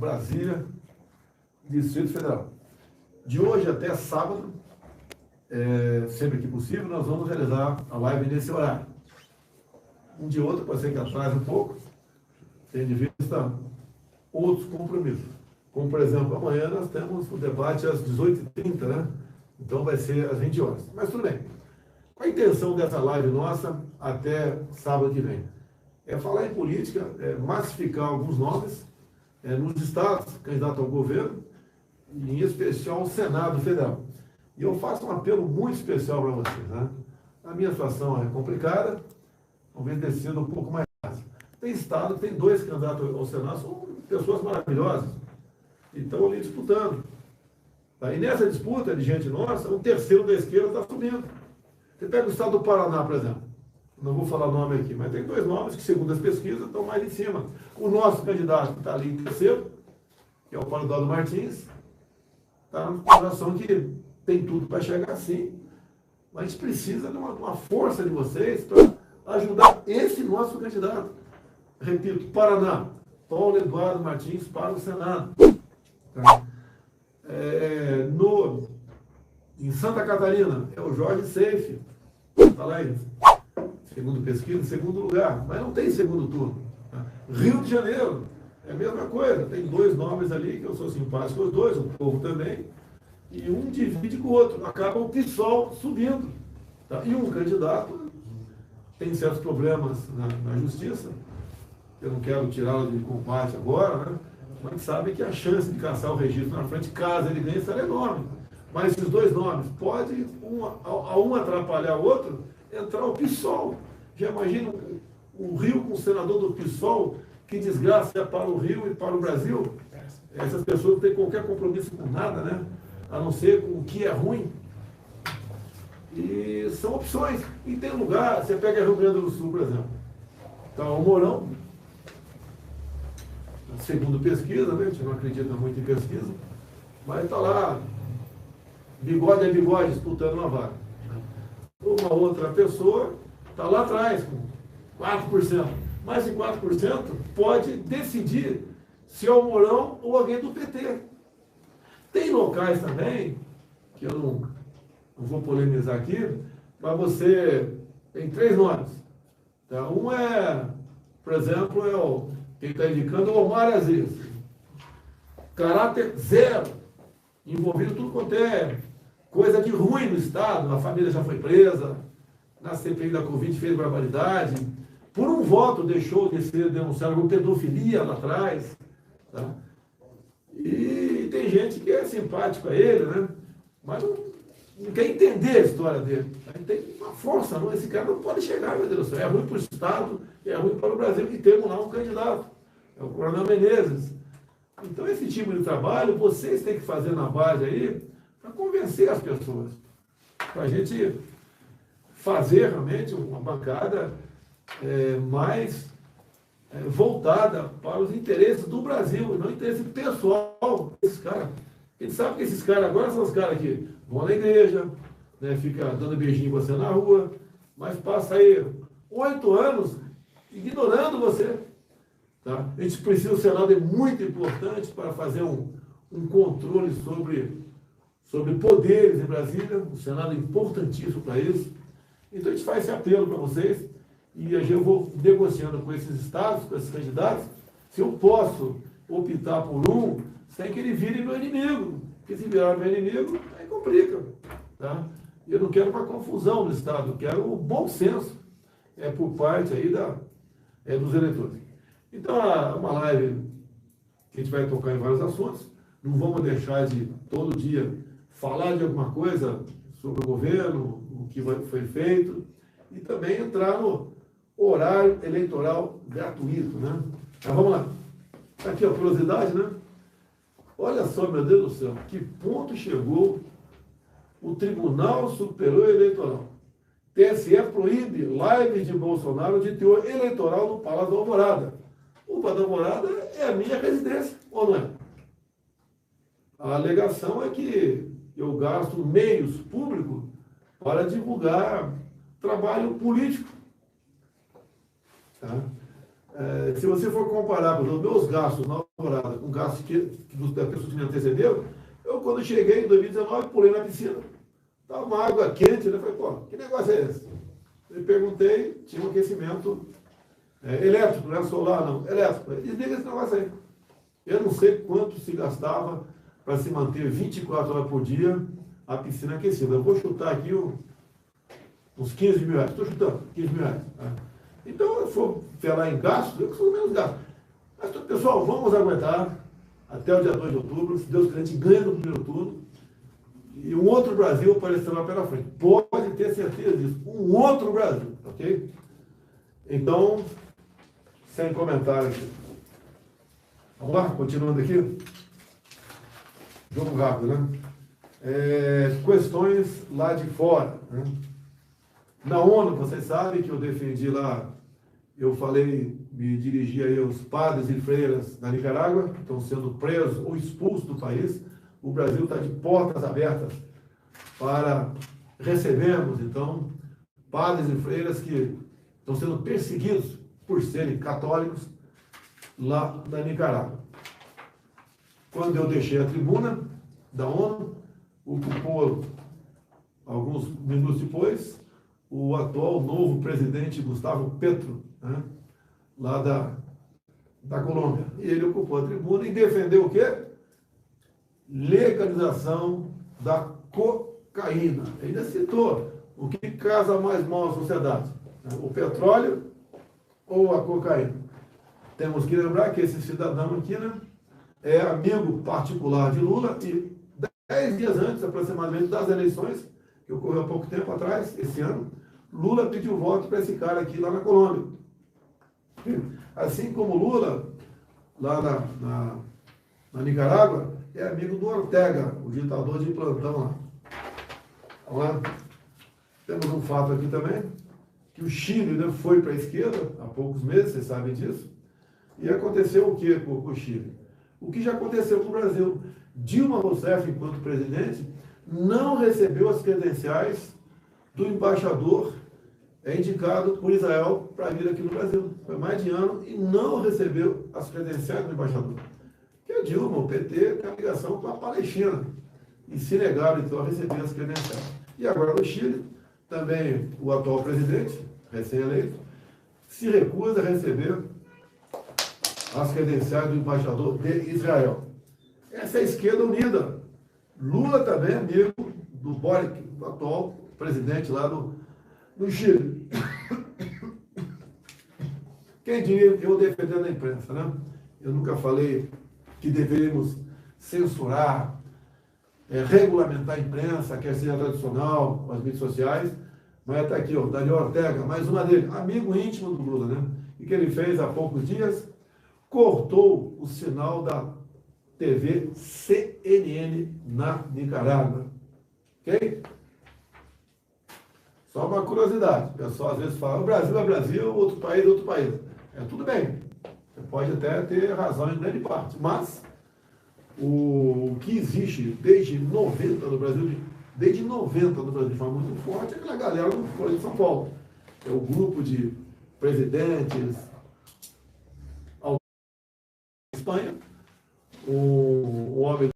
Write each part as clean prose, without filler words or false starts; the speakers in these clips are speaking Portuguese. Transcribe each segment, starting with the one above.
Brasília, Distrito Federal. De hoje até sábado, sempre que possível, nós vamos realizar a live nesse horário. Um de outro, pode ser que atrase um pouco, tendo de vista outros compromissos. Como, por exemplo, amanhã nós temos o debate às 18h30, né? Então vai ser às 20 horas. Mas tudo bem. Qual a intenção dessa live nossa até sábado que vem? É falar em política, massificar alguns nomes nos estados, candidato ao governo, e em especial ao Senado Federal. E eu faço um apelo muito especial para vocês, né? A minha situação é complicada, talvez descendo um pouco mais fácil. Tem estado, tem 2 candidatos ao Senado, são pessoas maravilhosas, e estão ali disputando. Tá? E nessa disputa de gente nossa, um terceiro da esquerda está subindo. Você pega o estado do Paraná, por exemplo. Não vou falar nome aqui, mas tem 2 nomes que, segundo as pesquisas, estão mais em cima. O nosso candidato está ali em terceiro, que é o Paulo Eduardo Martins, está numa situação que tem tudo para chegar assim, mas a gente precisa de uma força de vocês para ajudar esse nosso candidato. Repito, Paraná, Paulo Eduardo Martins para o Senado. Tá? Em Santa Catarina, é o Jorge Seife, está lá em segundo pesquisa, em segundo lugar, mas não tem segundo turno. Tá? Rio de Janeiro, é a mesma coisa, tem 2 nomes ali que eu sou simpático aos 2, o povo também, e um divide com o outro, acaba o PSOL subindo. Tá? E um candidato tem certos problemas na justiça, eu não quero tirá-lo de combate agora, né? Mas sabe que a chance de caçar o registro na frente, caso ele ganhe, será enorme. Mas esses 2 nomes, pode um atrapalhar o outro, entrar o PSOL. Já imagina o Rio com o senador do PSOL, que desgraça é para o Rio e para o Brasil. Essas pessoas não têm qualquer compromisso com nada, né? A não ser com o que é ruim. E são opções. E tem lugar, você pega Rio Grande do Sul, por exemplo. Está o Mourão, segundo pesquisa, né? A gente não acredita muito em pesquisa, mas está lá, bigode a bigode, disputando uma vaga. Uma outra pessoa está lá atrás, com 4%. Mais de 4% pode decidir se é o Mourão ou alguém do PT. Tem locais também, que eu não vou polemizar aqui, mas você tem 3 nomes. Tá? Um por exemplo, quem está indicando o Omar Aziz. Caráter zero, envolvido tudo quanto é coisa de ruim no Estado, a família já foi presa, na CPI da Covid fez barbaridade, por um voto deixou de ser denunciado por pedofilia lá atrás. Tá? E tem gente que é simpático a ele, né? Mas não quer entender a história dele. Aí tem uma força, não? Esse cara não pode chegar, meu Deus do céu. É ruim para o Estado, é ruim para o Brasil, que temos lá um candidato, é o Coronel Menezes. Então, esse tipo de trabalho, vocês têm que fazer na base aí, para convencer as pessoas. Para a gente fazer realmente uma bancada mais voltada para os interesses do Brasil, não interesse pessoal desses caras. A gente sabe que esses caras agora são os caras que vão na igreja, né, fica dando beijinho em você na rua, mas passa aí 8 anos ignorando você. Tá? A gente precisa, o Senado é muito importante para fazer um controle sobre poderes em Brasília, o Senado é importantíssimo para isso. Então a gente faz esse apelo para vocês, e eu vou negociando com esses estados, com esses candidatos, se eu posso optar por um, sem que ele vire meu inimigo. Porque se virar meu inimigo, aí complica. Tá? Eu não quero uma confusão no Estado, eu quero o bom senso por parte aí dos eleitores. Então, uma live que a gente vai tocar em vários assuntos, não vamos deixar de, todo dia, falar de alguma coisa sobre o governo, o que foi feito, e também entrar no horário eleitoral gratuito, né? Então, vamos lá. Aqui, a curiosidade, né? Olha só, meu Deus do céu, que ponto chegou o Tribunal Superior Eleitoral. TSE proíbe lives de Bolsonaro de teor eleitoral no Palácio da Alvorada. O Palácio da Alvorada é a minha residência, ou não é? A alegação é que eu gasto meios públicos para divulgar trabalho político. Tá? Se você for comparar com os meus gastos na apavorada com gastos das pessoas que me antecederam. Eu, quando cheguei em 2019, pulei na piscina. Estava uma água quente, né? Falei, pô, que negócio é esse? Eu perguntei, tinha um aquecimento elétrico, não é solar, não, elétrico. Desliga esse negócio aí. Eu não sei quanto se gastava para se manter 24 horas por dia a piscina aquecida. Eu vou chutar aqui uns 15 mil reais. Estou chutando, 15 mil reais. Tá? Então, se for falar em gastos, eu sou menos gasto. Mas, pessoal, vamos aguentar até o dia 2 de outubro. Se Deus quiser, a gente ganha no primeiro turno. E um outro Brasil aparecerá lá pela frente. Pode ter certeza disso. Um outro Brasil, ok? Então, sem comentário aqui. Vamos lá, continuando aqui. Jogo rápido, né? Questões lá de fora. Né? Na ONU, vocês sabem que eu defendi lá, eu falei, me dirigi aí aos padres e freiras da Nicarágua, que estão sendo presos ou expulsos do país. O Brasil está de portas abertas para recebermos, então, padres e freiras que estão sendo perseguidos por serem católicos lá na Nicarágua. Quando eu deixei a tribuna da ONU, ocupou, alguns minutos depois, o atual novo presidente Gustavo Petro, né, lá da Colômbia. E ele ocupou a tribuna e defendeu o quê? Legalização da cocaína. Ainda citou o que casa mais mal à sociedade, né? O petróleo ou a cocaína. Temos que lembrar que esse cidadão aqui, né, é amigo particular de Lula e 10 dias antes, aproximadamente, das eleições, que ocorreu há pouco tempo atrás, esse ano, Lula pediu voto para esse cara aqui lá na Colômbia. Assim como Lula, lá na Nicarágua, é amigo do Ortega, o ditador de plantão lá. Vamos lá. Temos um fato aqui também, que o Chile, né, foi para a esquerda há poucos meses, vocês sabem disso. E aconteceu o que com o Chile? O que já aconteceu com o Brasil. Dilma Rousseff, enquanto presidente, não recebeu as credenciais do embaixador indicado por Israel para vir aqui no Brasil. Foi mais de ano e não recebeu as credenciais do embaixador. Que a Dilma, o PT, tem a ligação com a Palestina. E se negaram, então, a receber as credenciais. E agora no Chile, também o atual presidente, recém-eleito, se recusa a receber as credenciais do embaixador de Israel. Essa é a esquerda unida. Lula também é amigo do Boric, do atual presidente lá no Chile. Quem diria eu defendendo a imprensa, né? Eu nunca falei que deveríamos censurar, regulamentar a imprensa, quer seja tradicional, com as mídias sociais, mas está aqui, ó, Daniel Ortega, mais uma dele, amigo íntimo do Lula, né? E que ele fez há poucos dias, cortou o sinal da TV CNN na Nicarágua. Ok? Só uma curiosidade. O pessoal às vezes fala, o Brasil é Brasil, outro país é outro país. Tudo bem. Você pode até ter razão em grande parte. Mas o que existe desde 90 no Brasil, desde 90 no Brasil de forma muito forte, é aquela galera do Foro de São Paulo. É o grupo de presidentes da Espanha, o homem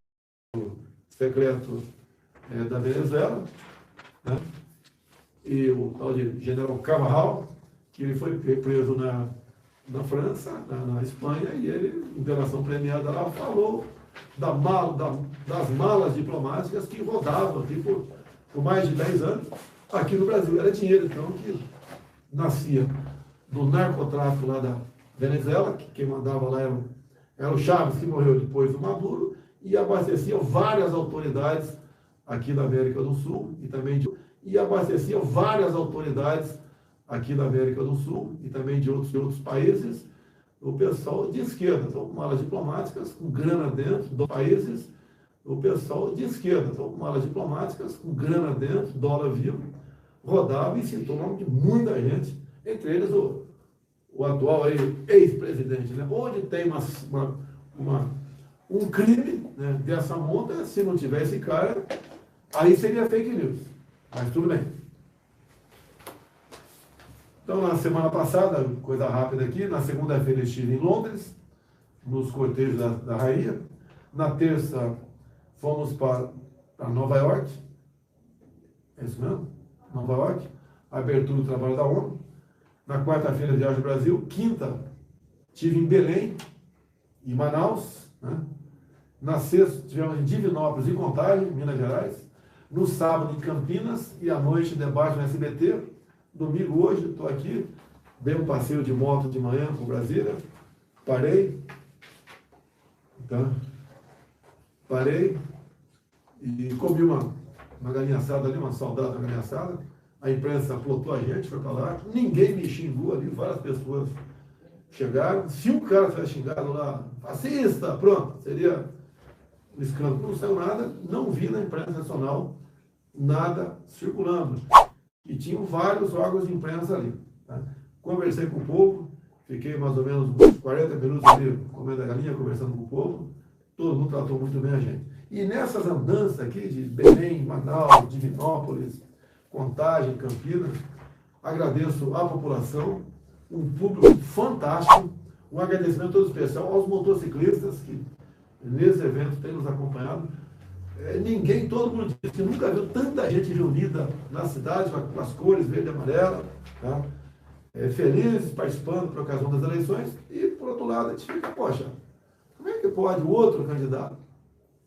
secreto da Venezuela, né? E o tal de General Carvajal, que ele foi preso na França, na Espanha, e ele, em delação premiada lá, falou das malas diplomáticas que rodavam aqui por mais de 10 anos aqui no Brasil. Era dinheiro, então, que nascia do narcotráfico lá da Venezuela, que quem mandava lá era o Chaves, que morreu depois do Maduro, e abastecia várias autoridades aqui da América do Sul e também de outros países, o pessoal de esquerda, então, com malas diplomáticas, com grana dentro dos países, o pessoal de esquerda, então, com malas diplomáticas, com grana dentro, dólar vivo, rodava e citou o nome de muita gente, entre eles o atual ex-presidente, né? Onde tem um crime, né, dessa monta, se não tiver esse cara, aí seria fake news. Mas tudo bem. Então, na semana passada, coisa rápida aqui, na segunda-feira estive em Londres, nos cortejos da rainha. Na terça, fomos para Nova York. É isso mesmo? Nova York. Abertura do trabalho da ONU. Na quarta-feira, viagem ao Brasil. Quinta, estive em Belém e Manaus. Né? Na sexta, tivemos em Divinópolis e Contagem, Minas Gerais. No sábado, em Campinas. E à noite, debate no SBT. Domingo, hoje, estou aqui. Dei um passeio de moto de manhã com Brasília. Parei. Tá? Parei e comi uma galinha assada ali, uma saudade da galinha assada. A imprensa plotou a gente, foi para lá. Ninguém me xingou ali, várias pessoas chegaram. Se um cara tivesse xingado lá, fascista, pronto, seria um escândalo. Não saiu nada, não vi na imprensa nacional nada circulando. E tinham vários órgãos de imprensa ali. Tá? Conversei com o povo, fiquei mais ou menos uns 40 minutos ali comendo a galinha, conversando com o povo. Todo mundo tratou muito bem a gente. E nessas andanças aqui de Belém, Manaus, Divinópolis, Contagem, Campinas, agradeço à população, um público fantástico, um agradecimento todo especial aos motociclistas que nesse evento têm nos acompanhado. Ninguém, todo mundo disse que nunca viu tanta gente reunida na cidade, com as cores verde e amarela, tá? Felizes, participando por ocasião das eleições, e por outro lado a gente fica, poxa, como é que pode o outro candidato,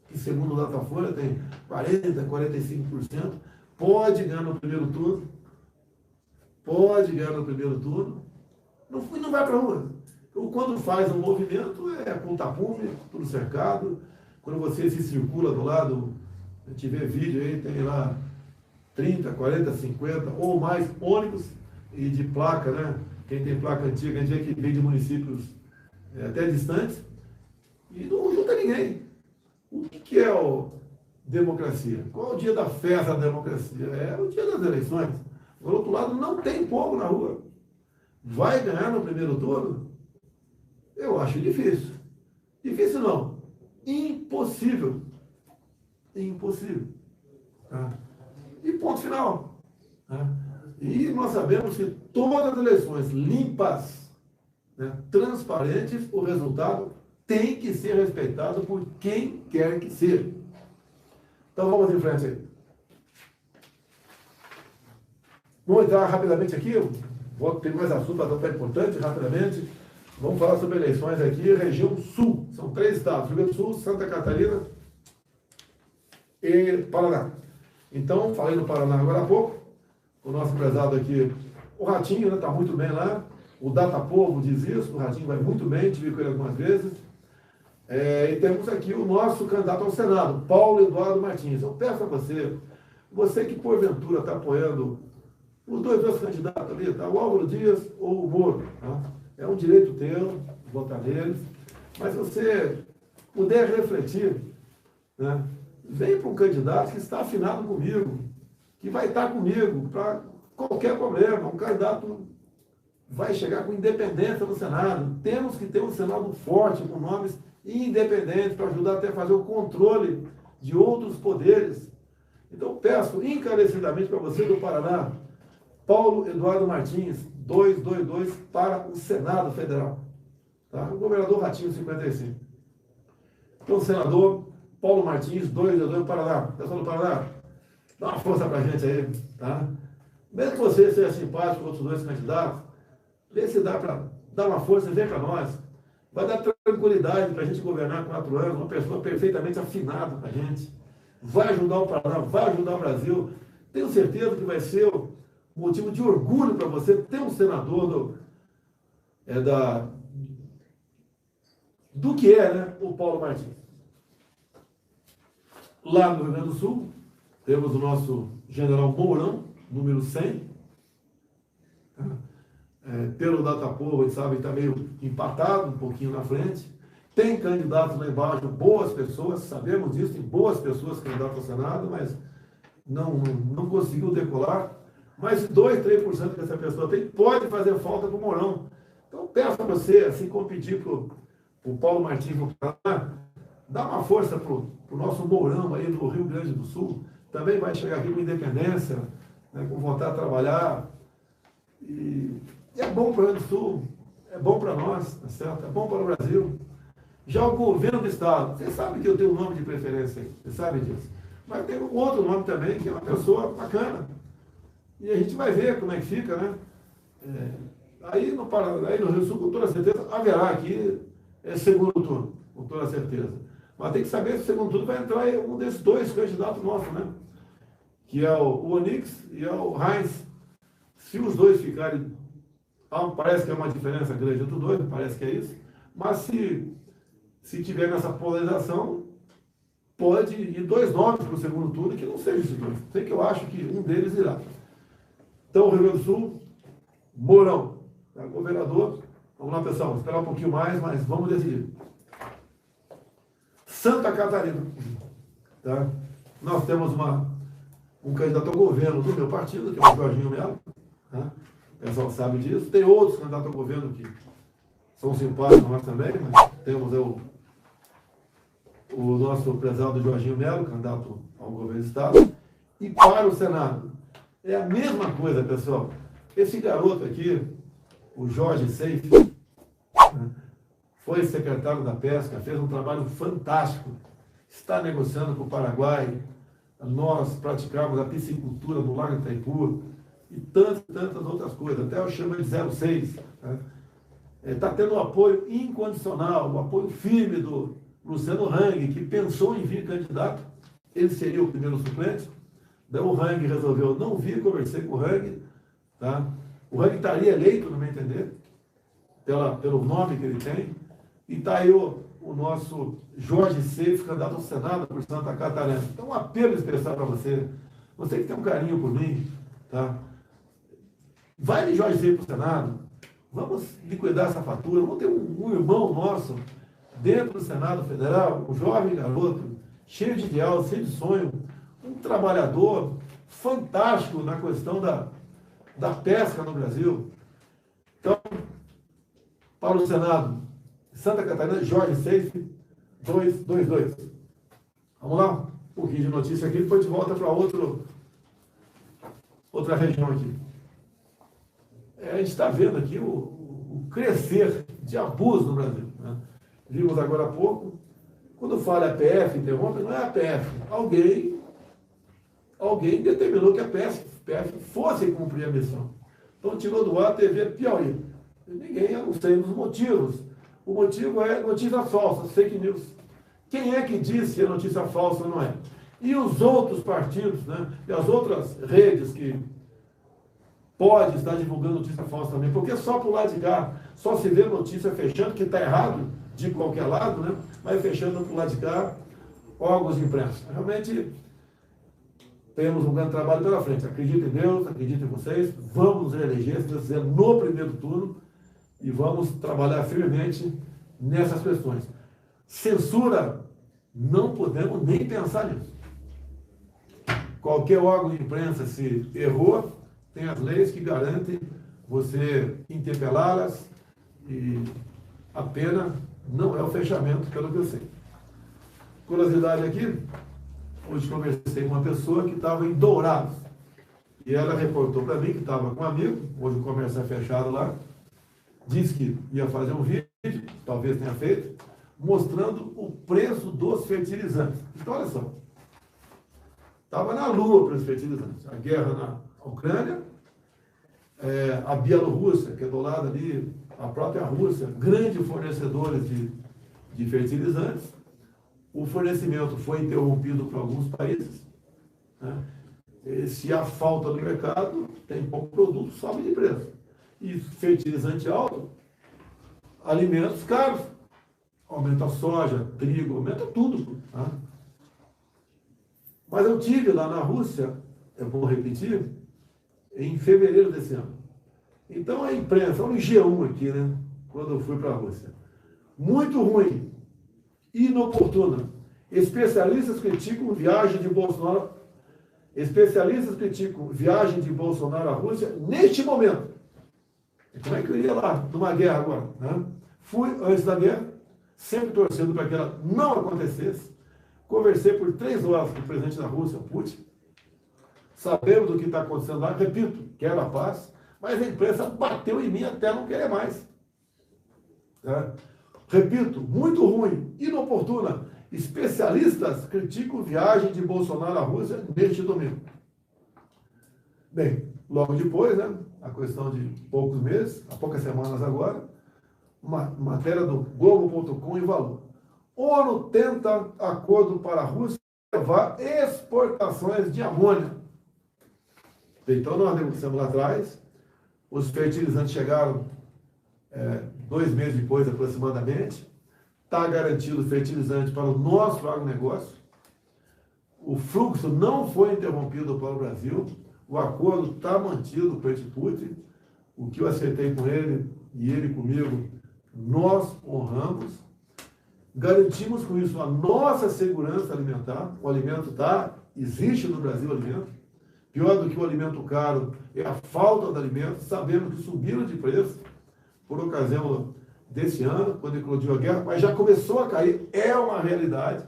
que segundo o Datafolha tem 40%, 45%, pode ganhar no primeiro turno, não vai para a rua. Então, quando faz um movimento, é ponta-pume, tudo cercado. Quando você se circula do lado, a gente vê vídeo aí, tem lá 30, 40, 50 ou mais ônibus e de placa, né? Quem tem placa antiga, a gente vê que vem de municípios até distantes, e não junta ninguém. O que é democracia? Qual é o dia da festa da democracia? É o dia das eleições. Por outro lado, não tem povo na rua. Vai ganhar no primeiro turno? Eu acho difícil. Difícil não. Impossível. Impossível. Tá? E ponto final. Tá? E nós sabemos que todas as eleições limpas, né, transparentes, o resultado tem que ser respeitado por quem quer que seja. Então vamos em frente aí. Vamos entrar rapidamente aqui, tem mais assunto para tratar importante, rapidamente. Vamos falar sobre eleições aqui, região sul. São 3 estados, Rio Grande do Sul, Santa Catarina e Paraná. Então, falei no Paraná agora há pouco, o nosso prezado aqui, o Ratinho, está muito bem lá, o Datapovo diz isso, o Ratinho vai muito bem, tive com ele algumas vezes. E temos aqui o nosso candidato ao Senado, Paulo Eduardo Martins. Eu peço a você que porventura está apoiando os dois candidatos ali, tá? O Álvaro Dias ou o Moro, tá? É um direito teu votar neles, mas se você puder refletir, né? Vem para um candidato que está afinado comigo, que vai estar comigo para qualquer problema. Um candidato vai chegar com independência no Senado. Temos que ter um Senado forte, com nomes independentes, para ajudar até a fazer o controle de outros poderes. Então, peço encarecidamente para você do Paraná, Paulo Eduardo Martins, 222, para o Senado Federal. Tá? O governador Ratinho, 55. Então, senador Paulo Martins, 222, Paraná. Pessoal do Paraná, dá uma força para a gente aí. Tá? Mesmo que você seja simpático com outros 2 candidatos, vê se dá para dar uma força e vem para nós. Vai dar tranquilidade para a gente governar 4 anos, uma pessoa perfeitamente afinada para a gente. Vai ajudar o Paraná, vai ajudar o Brasil. Tenho certeza que vai ser motivo de orgulho para você ter um senador do que é, né, o Paulo Martins. Lá no Rio Grande do Sul, temos o nosso general Mourão, número 100. Pelo Datapovo, a gente sabe que está meio empatado, um pouquinho na frente. Tem candidatos lá embaixo, boas pessoas, sabemos disso, tem boas pessoas candidatas ao Senado, mas não conseguiu decolar. Mas 2%, 3% que essa pessoa tem, pode fazer falta para o Mourão. Então, peço a você, assim como pedir para o Paulo Martins no Paraná, dá uma força para o nosso Mourão aí no Rio Grande do Sul. Também vai chegar aqui com independência, né, com vontade de trabalhar. E é bom para o Rio Grande do Sul, é bom para nós, tá certo? É bom para o Brasil. Já o governo do Estado, você sabe que eu tenho um nome de preferência aí, você sabe disso. Mas tem um outro nome também, que é uma pessoa bacana. E a gente vai ver como é que fica, né? Aí no Paraná, aí no Rio Sul, com toda certeza, haverá aqui segundo turno, com toda certeza. Mas tem que saber se o segundo turno vai entrar um desses dois candidatos nossos, né? Que é o Onyx e é o Heinz. Se os dois ficarem, parece que é uma diferença grande entre os dois, parece que é isso, mas se tiver nessa polarização, pode ir dois nomes para o segundo turno que não sejam esses dois. Sei que eu acho que um deles irá. Então, Rio Grande do Sul, Mourão, tá? Governador. Vamos lá, pessoal, vamos esperar um pouquinho mais, mas vamos decidir. Santa Catarina, tá? Nós temos um candidato ao governo do meu partido, que é o Jorginho Melo, tá? O pessoal sabe disso. Tem outros candidatos ao governo que são simpáticos nós também, mas temos o nosso prezado Jorginho Melo, candidato ao governo do Estado. E para o Senado, é a mesma coisa, pessoal. Esse garoto aqui, o Jorge Seife, né, foi secretário da Pesca, fez um trabalho fantástico, está negociando com o Paraguai, nós praticamos a piscicultura no Lago Itaipu, e tantas outras coisas, até eu chamo de 06. Né? Está tendo um apoio incondicional, um apoio firme do Luciano Hang, que pensou em vir candidato, ele seria o primeiro suplente, daí o Hang resolveu não vir, conversei com o Hang, tá? O Hang estaria eleito, no meu entender, pelo nome que ele tem, e está aí o nosso Jorge Seife, candidato ao Senado por Santa Catarina. Então, um apelo especial para você, você que tem um carinho por mim, tá? Vai de Jorge Seife para o Senado, vamos liquidar essa fatura, vamos ter um irmão nosso dentro do Senado Federal, um jovem garoto, cheio de ideal, cheio de sonho, um trabalhador fantástico na questão da pesca no Brasil. Então, para o Senado, Santa Catarina, Jorge Seife, 222. Vamos lá? Um pouquinho de notícia aqui, depois de volta para outra região aqui. A gente está vendo aqui o crescer de abuso no Brasil. Né? Vimos agora há pouco, quando fala APF, interrompe, não é APF. Alguém determinou que a PF fosse cumprir a missão. Então tirou do ar a TV Piauí. Ninguém, eu não sei os motivos. O motivo é notícias falsas, fake news. Quem é que diz se é notícia falsa ou não é? E os outros partidos, né? E as outras redes que pode estar divulgando notícia falsa também, porque só por lado de cá, só se vê notícia fechando, que está errado de qualquer lado, né? Mas fechando por lado de cá, órgãos de imprensa. Realmente, temos um grande trabalho pela frente. Acredito em Deus, acredito em vocês, vamos nos reeleger, se Deus quiser, no primeiro turno, e vamos trabalhar firmemente nessas questões. Censura, não podemos nem pensar nisso. Qualquer órgão de imprensa, se errou, tem as leis que garantem você interpelá-las e a pena não é o fechamento, pelo que eu sei. Curiosidade aqui, hoje conversei com uma pessoa que estava em Dourados e ela reportou para mim que estava com um amigo, hoje o comércio é fechado lá, disse que ia fazer um vídeo, talvez tenha feito, mostrando o preço dos fertilizantes. Então, olha só, estava na lua para os fertilizantes. A guerra na Ucrânia, a Bielorrússia, que é do lado ali, a própria Rússia, grande fornecedora de fertilizantes. O fornecimento foi interrompido por alguns países. Né? Se há falta no mercado, tem pouco produto, sobe de preço. E fertilizante alto, alimentos caros. Aumenta a soja, trigo, aumenta tudo. Tá? Mas eu tive lá na Rússia, é bom repetir, em fevereiro desse ano. Então a imprensa, olha o G1 aqui, né? Quando eu fui para a Rússia. Muito ruim, inoportuna. Especialistas criticam viagem de Bolsonaro. Especialistas criticam viagem de Bolsonaro à Rússia neste momento. Como é que eu iria lá, numa guerra agora? Né? Fui antes da guerra, sempre torcendo para que ela não acontecesse. Conversei por 3 horas com o presidente da Rússia, Putin. Sabemos do que está acontecendo lá, repito, quero a paz, mas a imprensa bateu em mim até não querer mais. Tá? Repito, muito ruim, inoportuna. Especialistas criticam viagem de Bolsonaro à Rússia neste domingo. Bem, logo depois, né, a questão de poucos meses, há poucas semanas agora, uma matéria do Globo.com e Valor. ONU tenta acordo para a Rússia levar exportações de amônia. Então, nós negociamos lá atrás, os fertilizantes chegaram 2 meses depois, aproximadamente. Está garantido fertilizante para o nosso agronegócio. O fluxo não foi interrompido para o Brasil. O acordo está mantido com o Putin. O que eu acertei com ele e ele comigo, nós honramos. Garantimos com isso a nossa segurança alimentar. O alimento existe no Brasil alimento. Pior do que o alimento caro é a falta de alimento. Sabemos que subiram de preço por ocasião desse ano, quando eclodiu a guerra, mas já começou a cair, é uma realidade.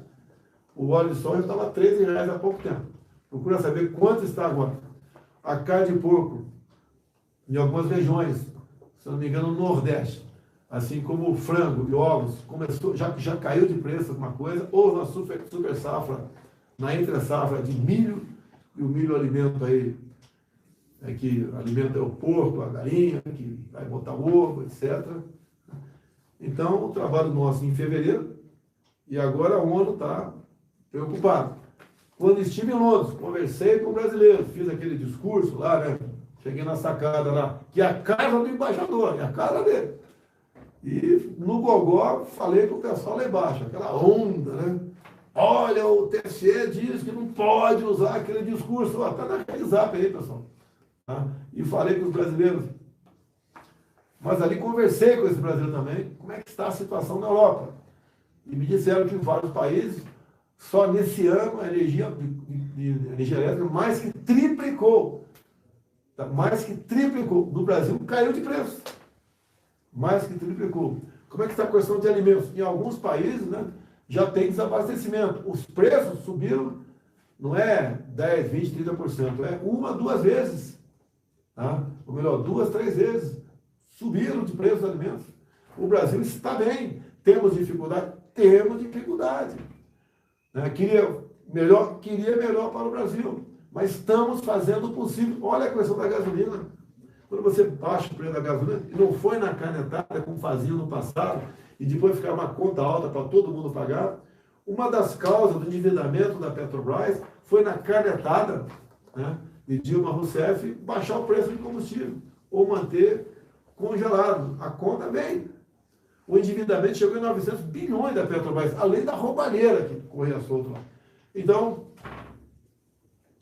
O óleo de soja estava R$ 13 há pouco tempo. Procura saber quanto está agora. A carne de porco, em algumas regiões, se não me engano, no Nordeste, assim como o frango e ovos, começou, já caiu de preço alguma coisa, houve uma super safra, na entre safra de milho, e o milho alimenta aí, que alimenta o porco, a galinha, que vai botar ovo, etc. Então, o trabalho nosso em fevereiro, e agora a ONU está preocupada. Quando estive em Londres, conversei com o brasileiro, fiz aquele discurso lá, né? Cheguei na sacada lá, que é a casa do embaixador, é a casa dele. E no gogó falei com o pessoal lá embaixo, aquela onda, né? Olha, o TSE diz que não pode usar aquele discurso, está naquele zap aí, pessoal. Tá? E falei com os brasileiros. Mas ali conversei com esse brasileiro também, como é que está a situação na Europa. E me disseram que em vários países, só nesse ano, a energia elétrica mais que triplicou. Tá? Mais que triplicou. No Brasil, caiu de preço. Mais que triplicou. Como é que está a questão de alimentos? Em alguns países, né, já tem desabastecimento. Os preços subiram, não é 10, 20, 30%, é 1, 2 vezes. Tá? Ou melhor, 2, 3 vezes. Subiram de preço dos alimentos. O Brasil está bem. Temos dificuldade? Temos dificuldade. Né? Queria melhor para o Brasil. Mas estamos fazendo o possível. Olha a questão da gasolina. Quando você baixa o preço da gasolina, e não foi na canetada como fazia no passado, e depois ficar uma conta alta para todo mundo pagar, uma das causas do endividamento da Petrobras foi na canetada, né, de Dilma Rousseff baixar o preço de combustível, ou manter congelado. A conta vem. O endividamento chegou em 900 bilhões da Petrobras, além da roubalheira que corria solto lá. Então,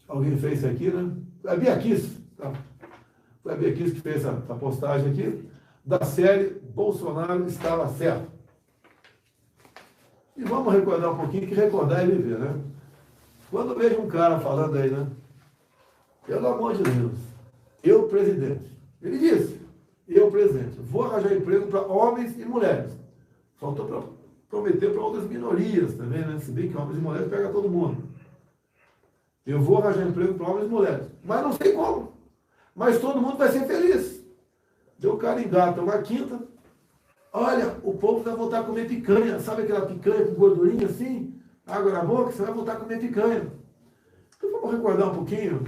alguém fez isso aqui, né? A Bia Kiss, tá? Foi a Bia Kiss que fez essa postagem aqui, da série Bolsonaro estava certo. E vamos recordar um pouquinho, que recordar é viver, né? Quando eu vejo um cara falando aí, né? Pelo amor de Deus, eu presidente. Ele disse, eu presidente, vou arranjar emprego para homens e mulheres. Faltou para prometer para outras minorias também, né? Se bem que homens e mulheres pega todo mundo. Eu vou arranjar emprego para homens e mulheres. Mas não sei como. Mas todo mundo vai ser feliz. Deu o cara engata uma quinta. Olha, o povo vai voltar a comer picanha. Sabe aquela picanha com gordurinha assim? Água na boca? Você vai voltar a comer picanha. Então vamos recordar um pouquinho.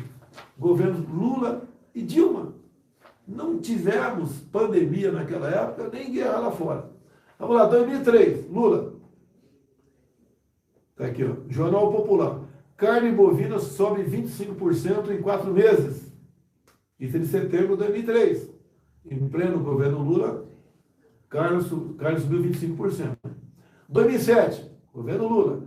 Governos Lula e Dilma. Não tivemos pandemia naquela época, nem guerra lá fora. Vamos lá, 2003, Lula. Está aqui, ó. Jornal Popular. Carne bovina sobe 25% em 4 meses. Isso é de setembro de 2003. Em pleno governo Lula, carne subiu 25%. 2007, governo Lula.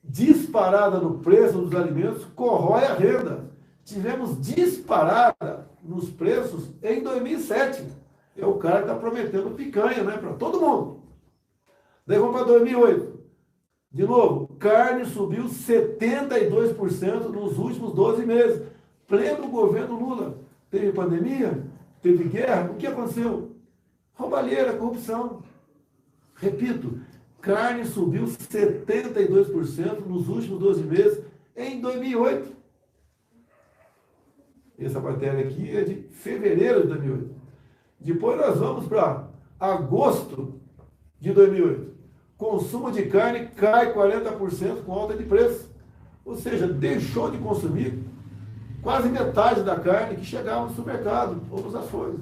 Disparada no preço dos alimentos corrói a renda. Tivemos disparada nos preços em 2007. É o cara que está prometendo picanha, né, para todo mundo. Daí vamos para 2008. De novo, carne subiu 72% nos últimos 12 meses. Pleno governo Lula. Teve pandemia? Teve guerra? O que aconteceu? Roubalheira, corrupção. Repito, carne subiu 72% nos últimos 12 meses em 2008. Essa matéria aqui é de fevereiro de 2008. Depois nós vamos para agosto de 2008. Consumo de carne cai 40% com alta de preço. Ou seja, deixou de consumir quase metade da carne que chegava no supermercado ou nos açougues.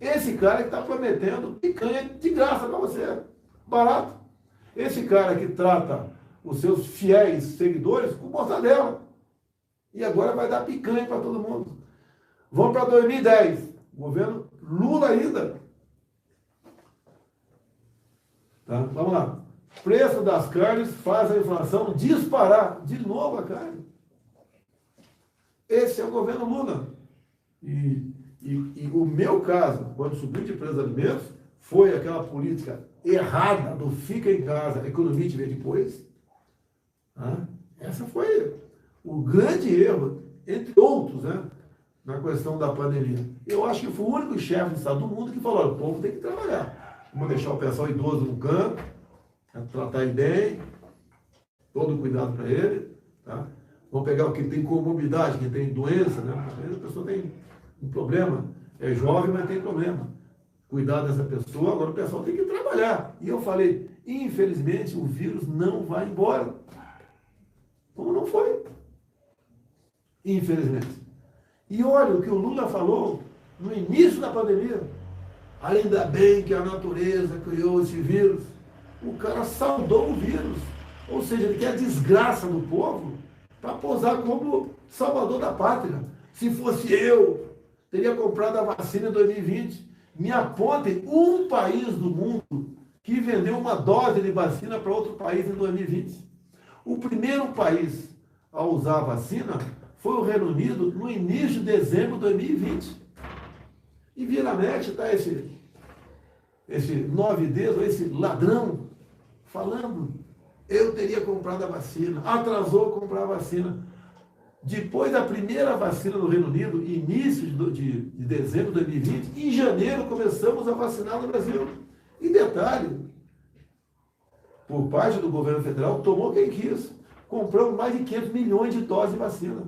Esse cara que está prometendo picanha de graça para você, barato. Esse cara que trata os seus fiéis seguidores com mortadela. E agora vai dar picanha para todo mundo. Vamos para 2010. Governo Lula ainda. Tá? Vamos lá. Preço das carnes faz a inflação disparar. De novo a carne. Esse é o governo Lula. E o meu caso, quando subiu de preço de alimentos, foi aquela política errada do fica em casa, a economia te vê depois. Tá? Essa foi o grande erro, entre outros, né, na questão da pandemia. Eu acho que foi o único chefe de Estado do mundo que falou: o povo tem que trabalhar. Vamos deixar o pessoal idoso no canto, tratar ele bem, todo cuidado para ele. Tá? Vamos pegar o que tem comorbidade, que tem doença, né? Às vezes a pessoa tem um problema, é jovem, mas tem problema. Cuidar dessa pessoa, agora o pessoal tem que trabalhar. E eu falei, infelizmente, o vírus não vai embora. Como não foi? Infelizmente. E olha o que o Lula falou no início da pandemia. Ainda bem que a natureza criou esse vírus. O cara saudou o vírus. Ou seja, ele quer a desgraça do povo para posar como salvador da pátria. Se fosse eu, teria comprado a vacina em 2020. Me apontem um país do mundo que vendeu uma dose de vacina para outro país em 2020. O primeiro país a usar a vacina foi o Reino Unido no início de dezembro de 2020. E via na net está esse 9D, esse ladrão, falando: eu teria comprado a vacina, atrasou comprar a vacina. Depois da primeira vacina no Reino Unido, início de dezembro de 2020, em janeiro começamos a vacinar no Brasil. E detalhe, por parte do governo federal, tomou quem quis. Compramos mais de 500 milhões de doses de vacina.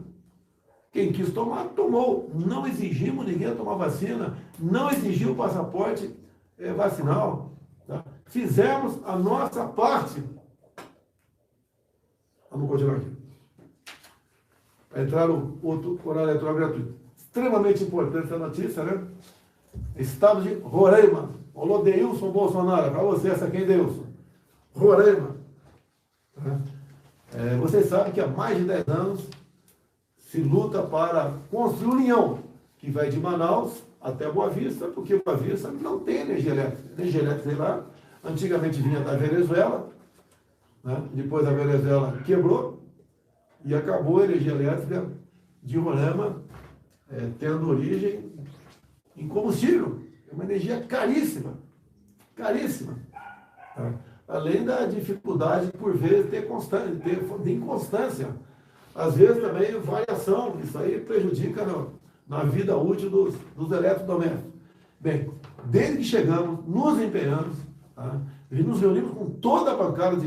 Quem quis tomar, tomou. Não exigimos ninguém a tomar vacina, não exigiu o passaporte vacinal. Tá? Fizemos a nossa parte. Vamos continuar aqui. Entrar o outro horário eleitoral gratuito. Extremamente importante essa notícia, né? Estado de Roraima. Olô, Deilson Bolsonaro. Para você, essa aqui é Deilson. Roraima. Vocês sabem que há mais de 10 anos se luta para construir um linhão que vai de Manaus até Boa Vista, porque Boa Vista não tem energia elétrica. Energia elétrica, sei lá, antigamente vinha da Venezuela, né? Depois a Venezuela quebrou e acabou a energia elétrica de Roraima tendo origem em combustível. É uma energia caríssima, caríssima. Tá? Além da dificuldade, por vezes, de inconstância. Às vezes também variação, isso aí prejudica na vida útil dos eletrodomésticos. Bem, desde que chegamos, nos empenhamos, tá? E nos reunimos com toda a bancada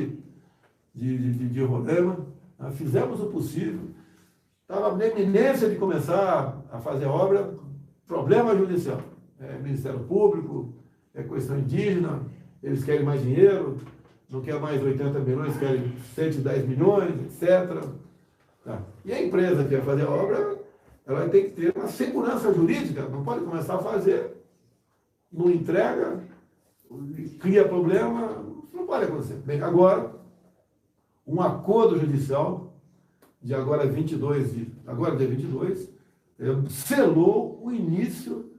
de Roraima, tá? Fizemos o possível, estava na iminência de começar a fazer a obra, problema judicial. Ministério Público, questão indígena, eles querem mais dinheiro, não querem mais 80 milhões, querem 110 milhões, etc. Tá. E a empresa que vai fazer a obra, ela tem que ter uma segurança jurídica, não pode começar a fazer, não entrega, cria problema, isso não pode acontecer. Bem, agora, um acordo judicial, de agora dia 22, selou o início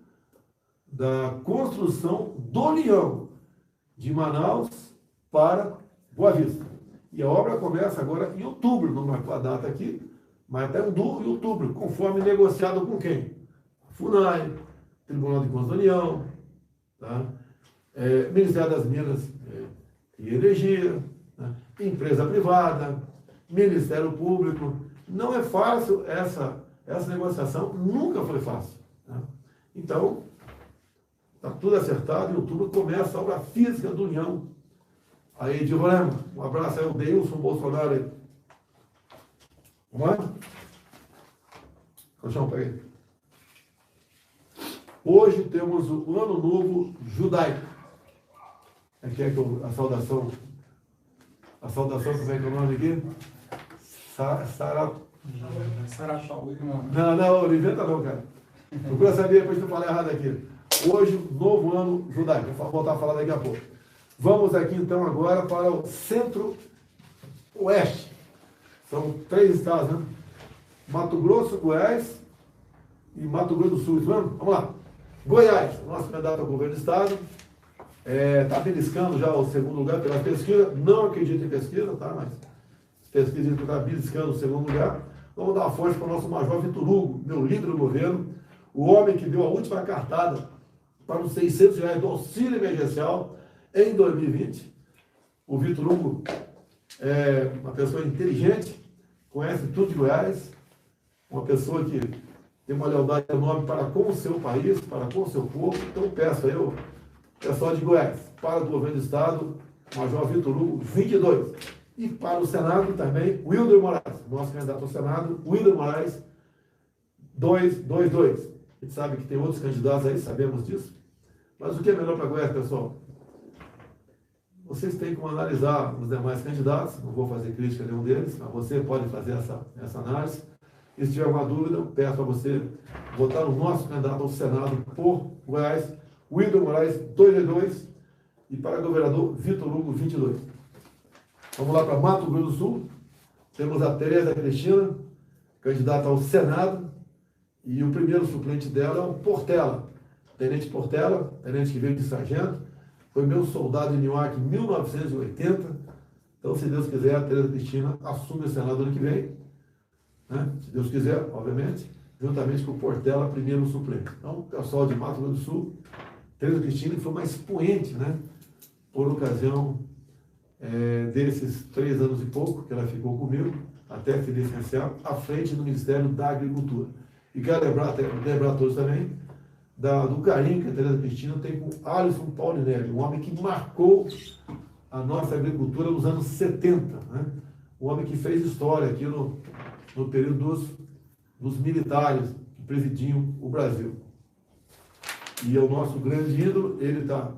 da construção do linhão de Manaus para Boa Vista. E a obra começa agora em outubro, não marcou a data aqui, mas até em outubro, conforme negociado com quem? FUNAI, Tribunal de Contas da União, tá? Ministério das Minas e Energia, tá? Empresa privada, Ministério Público. Não é fácil essa negociação, nunca foi fácil. Tá? Então, está tudo acertado, em outubro começa a obra física do União. Aí, de Roraima, um abraço aí ao Deilson Bolsonaro aí. Vamos lá? Colchão, pega aí. Hoje temos o Ano Novo Judaico. quer que a saudação, como é que é o nome aqui? Saratau. Não, não inventa não, cara. Procura saber depois que eu falei errado aqui. Hoje, novo ano judaico. Vou voltar a falar daqui a pouco. Vamos aqui então agora para o centro-oeste. São 3 estados, né? Mato Grosso, Goiás e Mato Grosso do Sul. Isso mesmo? Vamos lá. Goiás, nosso candidato ao governo do estado. Está beliscando já o segundo lugar pela pesquisa. Não acredito em pesquisa, tá? Mas pesquisa que está beliscando o segundo lugar. Vamos dar uma força para o nosso Major Vitor Hugo, meu líder do governo, o homem que deu a última cartada para os R$ 600 do auxílio emergencial em 2020. O Vitor Hugo é uma pessoa inteligente, conhece tudo de Goiás, uma pessoa que tem uma lealdade enorme para com o seu país, para com o seu povo. Então peço aí, o pessoal de Goiás, para o governo do estado, Major Vitor Hugo, 22. E para o Senado também, Wilder Moraes, nosso candidato ao Senado, Wilder Moraes, 222. A gente sabe que tem outros candidatos aí, sabemos disso. Mas o que é melhor para Goiás, pessoal? Vocês têm como analisar os demais candidatos, não vou fazer crítica a nenhum deles, mas você pode fazer essa análise. E se tiver alguma dúvida, eu peço para você votar no nosso candidato ao Senado por Goiás, Wilder Moraes, 222, e para governador, Vitor Hugo, 22. Vamos lá para Mato Grosso do Sul. Temos a Tereza Cristina, candidata ao Senado, e o primeiro suplente dela é o Portela, Tenente Portela, tenente que veio de sargento, foi meu soldado em Newark em 1980. Então, se Deus quiser, a Tereza Cristina assume o Senado ano que vem, né? Se Deus quiser, obviamente, juntamente com o Portela, primeiro suplente. Então, o pessoal de Mato Grosso do Sul, Tereza Cristina, que foi uma expoente, né? Por ocasião desses 3 anos e pouco que ela ficou comigo, até se licenciar, à frente do Ministério da Agricultura. E quero lembrar a todos também do carinho que a Tereza Cristina tem com Alisson Paulinelli, um homem que marcou a nossa agricultura nos anos 70, né? Um homem que fez história aqui no período dos militares que presidiam o Brasil. E é o nosso grande ídolo. Ele está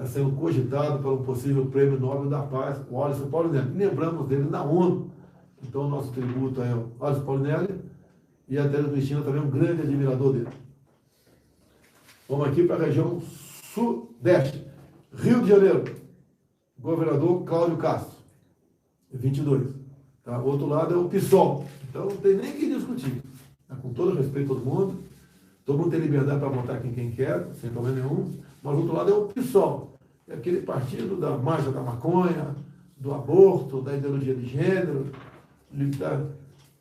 sendo cogitado para um possível prêmio Nobel da Paz, o Alisson Paulinelli. Lembramos dele na ONU. Então, o nosso tributo é o Alisson Paulinelli, e a Tereza Cristina também é um grande admirador dele. Vamos aqui para a região sudeste. Rio de Janeiro, governador Cláudio Castro, 22. Tá? O outro lado é o PSOL. Então, não tem nem que discutir. Tá? Com todo respeito a todo mundo tem liberdade para votar quem quer, sem problema nenhum. Mas o outro lado é o PSOL, é aquele partido da marcha da maconha, do aborto, da ideologia de gênero,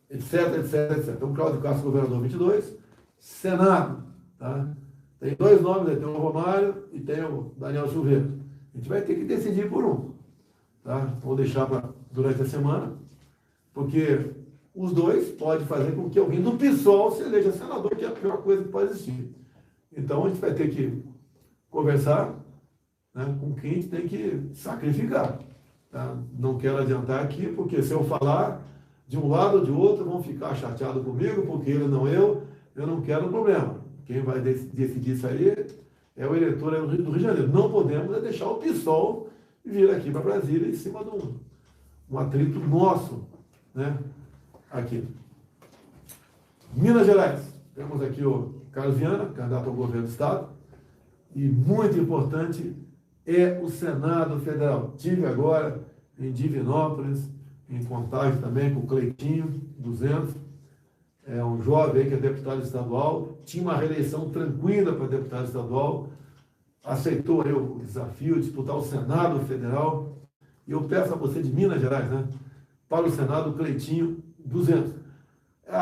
etc, etc, etc. Então, Cláudio Castro, governador 22, Senado, tá? Tem 2 nomes, tem o Romário e tem o Daniel Silveira. A gente vai ter que decidir por um, tá? Vou deixar para durante a semana, porque os dois podem fazer com que alguém do PSOL se eleja senador, que é a pior coisa que pode existir. Então, a gente vai ter que conversar, né, com quem a gente tem que sacrificar. Tá? Não quero adiantar aqui, porque se eu falar de um lado ou de outro, vão ficar chateados comigo, porque ele não eu não quero problema. Quem vai decidir isso aí é o eleitor do Rio de Janeiro. Não podemos deixar o PSOL vir aqui para Brasília em cima de um atrito nosso, né, aqui. Minas Gerais, temos aqui o Carlos Viana, candidato ao governo do estado, e muito importante é o Senado Federal. Tive agora em Divinópolis, em Contagem também com o Cleitinho, 200, é um jovem que é deputado estadual, tinha uma reeleição tranquila para deputado estadual, aceitou aí o desafio de disputar o Senado Federal, e eu peço a você de Minas Gerais, né, para o Senado, o Cleitinho, 200.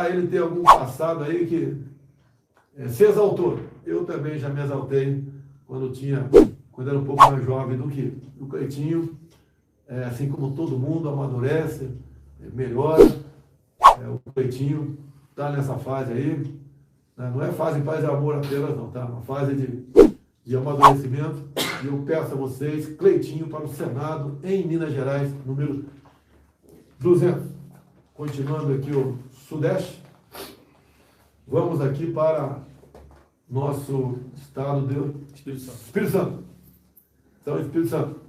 Ele tem algum passado aí que se exaltou. Eu também já me exaltei quando era um pouco mais jovem do que o Cleitinho, assim como todo mundo amadurece, melhora. O Cleitinho está nessa fase aí, né? Não é fase de paz e amor apenas não, tá? Uma fase de amadurecimento. E eu peço a vocês, Cleitinho para o Senado em Minas Gerais, número 200. Continuando aqui o Sudeste, vamos aqui para nosso estado de Espírito Santo. Então, Espírito Santo.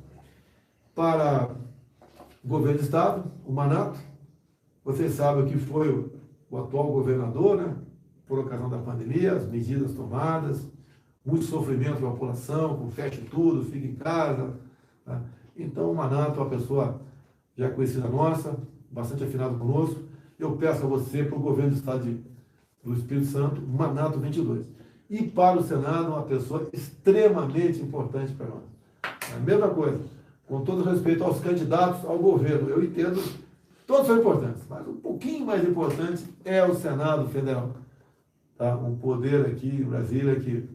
Para o governo do Estado, o Manato, vocês sabem que foi o atual governador, né? Por ocasião da pandemia, as medidas tomadas, muito sofrimento da população, com feche tudo, fica em casa. Tá? Então, o Manato é uma pessoa já conhecida nossa, bastante afinado conosco. Eu peço a você, para o governo do Estado do Espírito Santo, Manato 22. E para o Senado, uma pessoa extremamente importante para nós. A mesma coisa, com todo respeito aos candidatos ao governo, eu entendo, todos são importantes, mas um pouquinho mais importante é o Senado Federal. Tá? Um poder aqui em Brasília que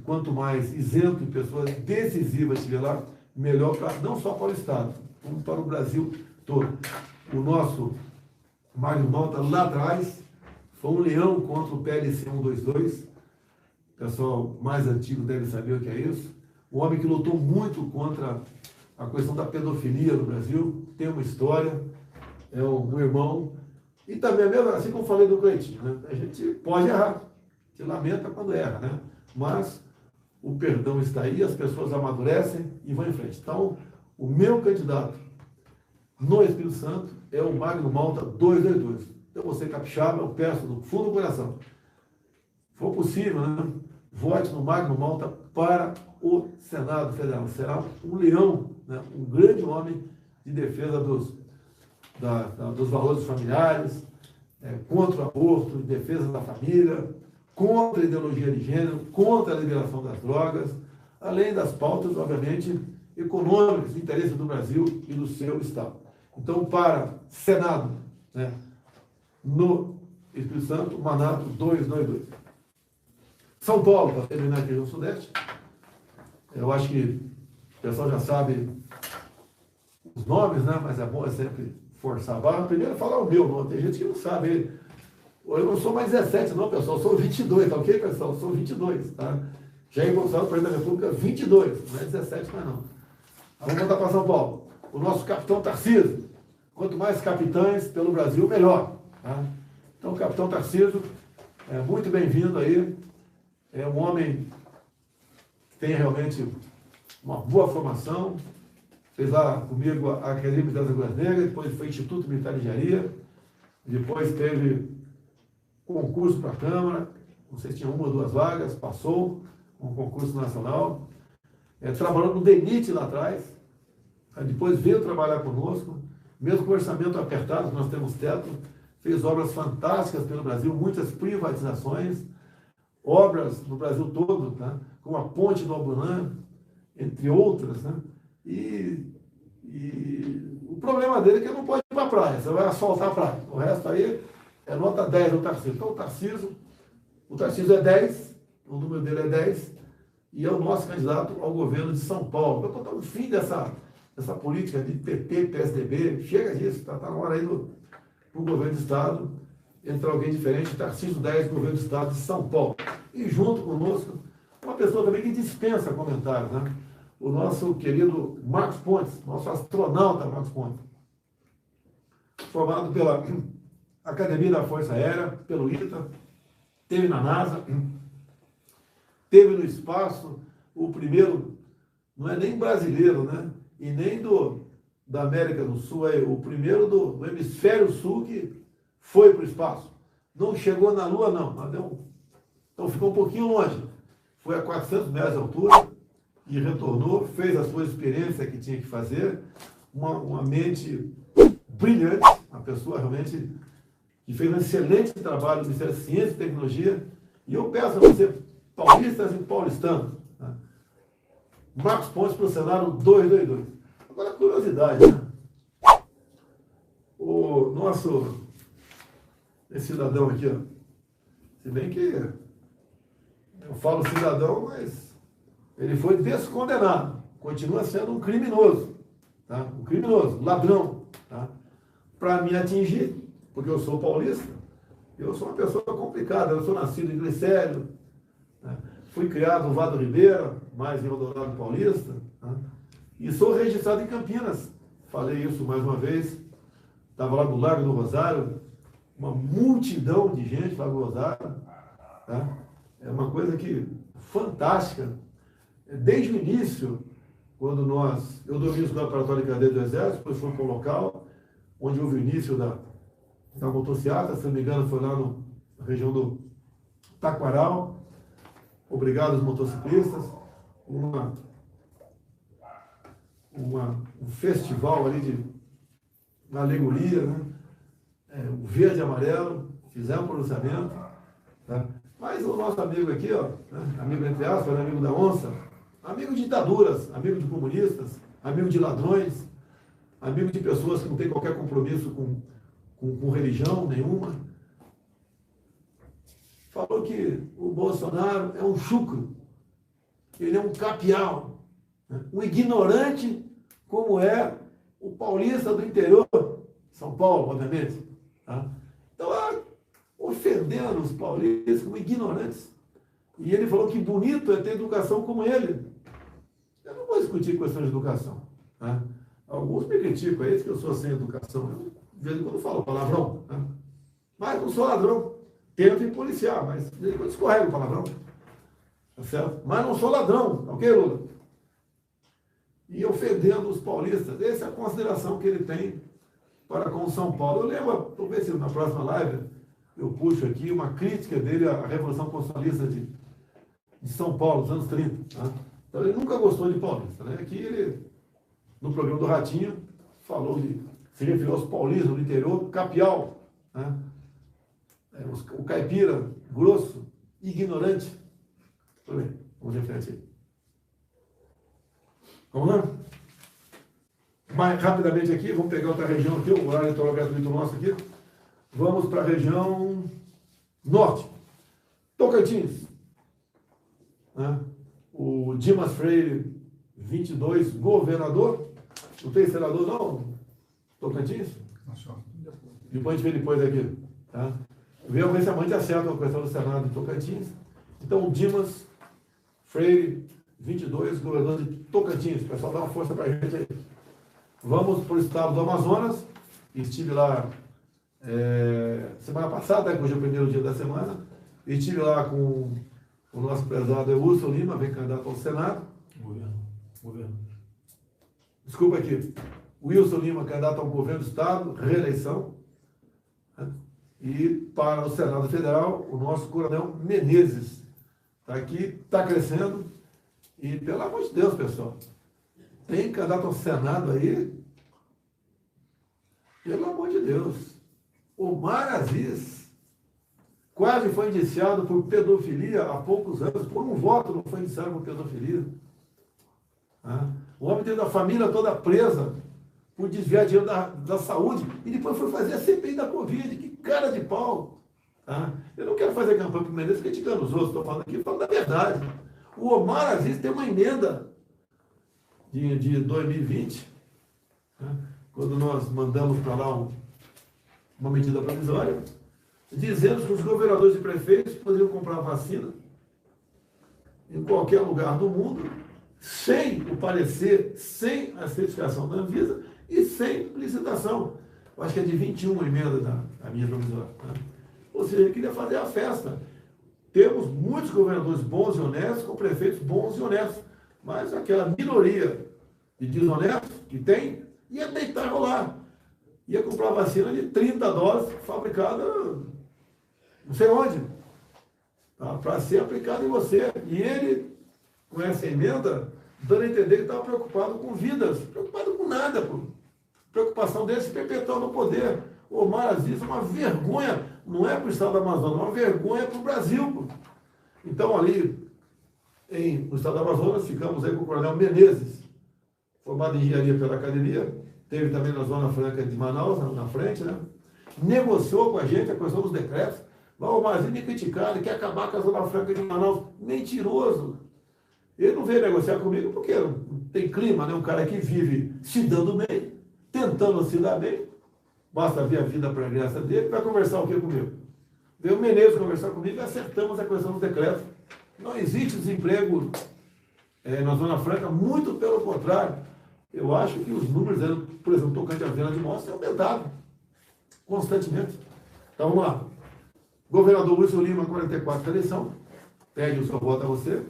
quanto mais isento de pessoas decisivas tiver lá, melhor não só para o Estado, como para o Brasil todo. O nosso Mário Malta, lá atrás, foi um leão contra o PLC 122. O pessoal mais antigo deve saber o que é isso. Um homem que lutou muito contra a questão da pedofilia no Brasil, tem uma história, é um irmão. E também, mesmo assim como eu falei do Cleitinho, né? A gente pode errar, se lamenta quando erra, né? Mas o perdão está aí, as pessoas amadurecem e vão em frente. Então, o meu candidato no Espírito Santo é o Magno Malta 222. Então, você capixaba, eu peço do fundo do coração, se for possível, né? Vote no Magno Malta para o Senado Federal. Será um leão, né? Um grande homem de defesa dos valores familiares, contra o aborto, em defesa da família, contra a ideologia de gênero, contra a liberação das drogas, além das pautas, obviamente, econômicas, de interesse do Brasil e do seu Estado. Então, para Senado, né, no Espírito Santo, Manato 222. São Paulo, para terminar aqui no Sudeste, eu acho que o pessoal já sabe os nomes, né, mas é bom sempre forçar a barra. Primeiro, falar o meu nome, tem gente que não sabe. Eu não sou mais 17 não, pessoal, eu sou 22, tá ok, pessoal? Eu sou 22, tá? Jair Bolsonaro, presidente da República, 22, não é 17 mais não. Vamos voltar para São Paulo. O nosso capitão Tarcísio, quanto mais capitães pelo Brasil, melhor. Tá? Então, o capitão Tarcísio, muito bem-vindo aí, é um homem que tem realmente uma boa formação, fez lá comigo a Academia Militar das Agulhas Negras, depois foi Instituto Militar de Engenharia, depois teve concurso para a Câmara, não sei se tinha uma ou duas vagas, passou um concurso nacional, trabalhou no DENIT lá atrás, depois veio trabalhar conosco, mesmo com orçamento apertado, nós temos teto, fez obras fantásticas pelo Brasil, muitas privatizações, obras no Brasil todo, tá? Como a Ponte do Abunã, entre outras, né? E o problema dele é que ele não pode ir para a praia, você vai asfaltar a praia, o resto aí é nota 10 do Tarcísio. Então o Tarcísio é 10, o número dele é 10, e é o nosso candidato ao governo de São Paulo. Eu estou no fim dessa política de PT, PSDB, chega disso, está na hora aí para o governo do Estado, entrar alguém diferente, Tarcísio 10, governo do Estado de São Paulo. E junto conosco, uma pessoa também que dispensa comentários, né? O nosso querido Marcos Pontes, nosso astronauta Marcos Pontes, formado pela Academia da Força Aérea, pelo ITA, teve na NASA, teve no espaço, o primeiro, não é nem brasileiro, né? E nem da América do Sul, é o primeiro do Hemisfério Sul que foi para o espaço. Não chegou na Lua, não, mas então ficou um pouquinho longe. Foi a 400 metros de altura e retornou, fez a sua experiência que tinha que fazer, uma mente brilhante, uma pessoa realmente que fez um excelente trabalho no Ministério da Ciência e Tecnologia, e eu peço a você, paulistas e paulistanos, né? Marcos Pontes para o Senado 222. Agora, curiosidade, né? O nosso, esse cidadão aqui, ó, se bem que eu falo cidadão, mas ele foi descondenado, continua sendo um criminoso, tá? Um criminoso, ladrão, tá? Para me atingir, porque eu sou paulista, eu sou uma pessoa complicada, eu sou nascido em Glicério, né? Fui criado no Vado Ribeira, mais em Eldorado Paulista, né? E sou registrado em Campinas, falei isso mais uma vez, estava lá no Largo do Rosário, uma multidão de gente lá no Rosário, tá? É uma coisa que fantástica, desde o início, quando eu dormi no preparatório de cadeia do Exército, depois fui para o local, onde houve o início da motociata, se não me engano, foi lá na região do Taquaral. Obrigado aos motociclistas. Um festival ali uma alegoria, né? O verde e amarelo, fizemos um pronunciamento. Tá? Mas o nosso amigo aqui, ó, né? Amigo entre aspas, amigo da onça, amigo de ditaduras, amigo de comunistas, amigo de ladrões, amigo de pessoas que não têm qualquer compromisso com religião nenhuma, falou que o Bolsonaro é um chucro, ele é um capial, né? Um ignorante como é o paulista do interior, São Paulo, obviamente. Tá? Então, ofendendo os paulistas como ignorantes. E ele falou que bonito é ter educação como ele. Eu não vou discutir questão de educação. Tá? Alguns me criticam, é isso que eu sou sem educação. Eu, de vez em quando, falo palavrão. Tá? Mas não sou ladrão. Tento me policiar, mas de vez em quando escorrego o palavrão. Tá certo? Mas não sou ladrão, ok, Lula? E ofendendo os paulistas. Essa é a consideração que ele tem para com São Paulo. Eu lembro, vou ver se na próxima live eu puxo aqui uma crítica dele à Revolução Constitucionalista de São Paulo, dos anos 30. Tá? Então ele nunca gostou de paulista. Né? Aqui ele, no programa do Ratinho, se referiu aos paulistas do interior, capial, né? O caipira, grosso, ignorante. Tudo bem, vamos em frente aí. Vamos lá? Mais rapidamente aqui, vamos pegar outra região aqui, o horário eleitoral gratuito nosso aqui. Vamos para a região norte. Tocantins. Né? O Dimas Freire, 22, governador. Não tem senador, não? Tocantins? Depois a gente vê depois aqui. Tá? Vê se a mãe acerta a questão do Senado de Tocantins. Então, o Dimas Freire, 22, governador de Tocantins. Pessoal, dá uma força para a gente aí. Vamos para o estado do Amazonas. Estive lá semana passada, que hoje é o primeiro dia da semana. Estive lá com o nosso prezado Wilson Lima, vem candidato ao Senado. Governo. Desculpa aqui. Wilson Lima, candidato ao governo do estado, reeleição. E para o Senado Federal, o nosso coronel Menezes. Está aqui, está crescendo. E, pelo amor de Deus, pessoal, tem candidato ao Senado aí? Pelo amor de Deus. Omar Aziz quase foi indiciado por pedofilia há poucos anos. Por um voto não foi indiciado por pedofilia. O homem teve a família toda presa por desviar dinheiro da saúde. E depois foi fazer a CPI da Covid. Que cara de pau. Eu não quero fazer campanha para o Menezes criticando os outros. Estou falando aqui, falando da verdade. O Omar Aziz tem uma emenda de 2020, quando nós mandamos para lá uma medida provisória, dizendo que os governadores e prefeitos poderiam comprar vacina em qualquer lugar do mundo, sem o parecer, sem a certificação da Anvisa e sem licitação. Eu acho que é de 21 a emenda da minha provisória. Ou seja, ele queria fazer a festa. Temos muitos governadores bons e honestos, com prefeitos bons e honestos, mas aquela minoria de desonestos que tem, ia deitar e rolar. Ia comprar vacina de 30 doses, fabricada não sei onde, para ser aplicada em você. E ele, com essa emenda, dando a entender que estava preocupado com vidas, preocupado com nada, pô. Preocupação dele se perpetuar no poder. O Omar Aziz é uma vergonha, não é para o estado do Amazonas, é uma vergonha para o Brasil. Pô. Então, ali, no estado do Amazonas, ficamos aí com o coronel Menezes, formado em engenharia pela academia, teve também na Zona Franca de Manaus, na frente, né? Negociou com a gente a questão dos decretos. Mas o Omar Aziz me criticar, ele quer acabar com a Zona Franca de Manaus. Mentiroso. Ele não veio negociar comigo porque não tem clima, né? Um cara que vive se dando bem, tentando se dar bem. Basta ver a vida pregressa dele, vai conversar o que comigo? Veio o Menezes conversar comigo e acertamos a questão dos decretos. Não existe desemprego na Zona Franca, muito pelo contrário. Eu acho que os números, por exemplo, tocante à venda de mortes, têm aumentado constantemente. Então, vamos lá. Governador Wilson Lima, 44 da eleição. Pede o seu voto a você.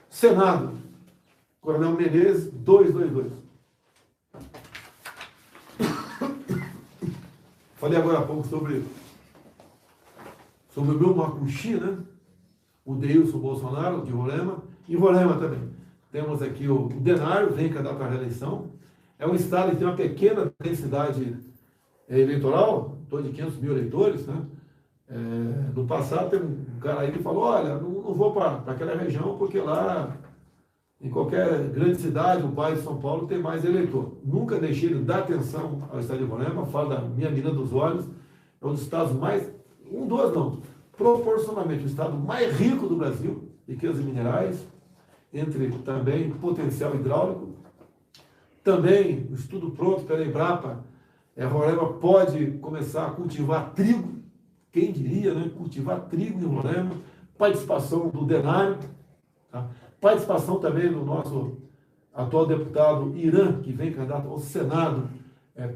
Senado, Coronel Menezes, 222. Falei agora há pouco sobre o meu Macuxi, né? O Deilson Bolsonaro, de Roraima. Em Roraima também. Temos aqui o Denário, vem candidato à reeleição. É um estado que tem uma pequena densidade eleitoral, em torno de 500 mil eleitores, né? No passado, tem um cara aí que falou, olha, não vou para aquela região, porque lá, em qualquer grande cidade, o bairro de São Paulo tem mais eleitor. Nunca deixei de dar atenção ao estado de Roraima, falo da minha menina dos olhos, é um dos estados mais, proporcionalmente, o estado mais rico do Brasil, riquezas minerais, entre também potencial hidráulico. Também, o estudo pronto pela Embrapa, Roraima pode começar a cultivar trigo, quem diria, né? Cultivar trigo em Roraima, participação do Denário, tá? Participação também do nosso atual deputado Irã, que vem candidato ao Senado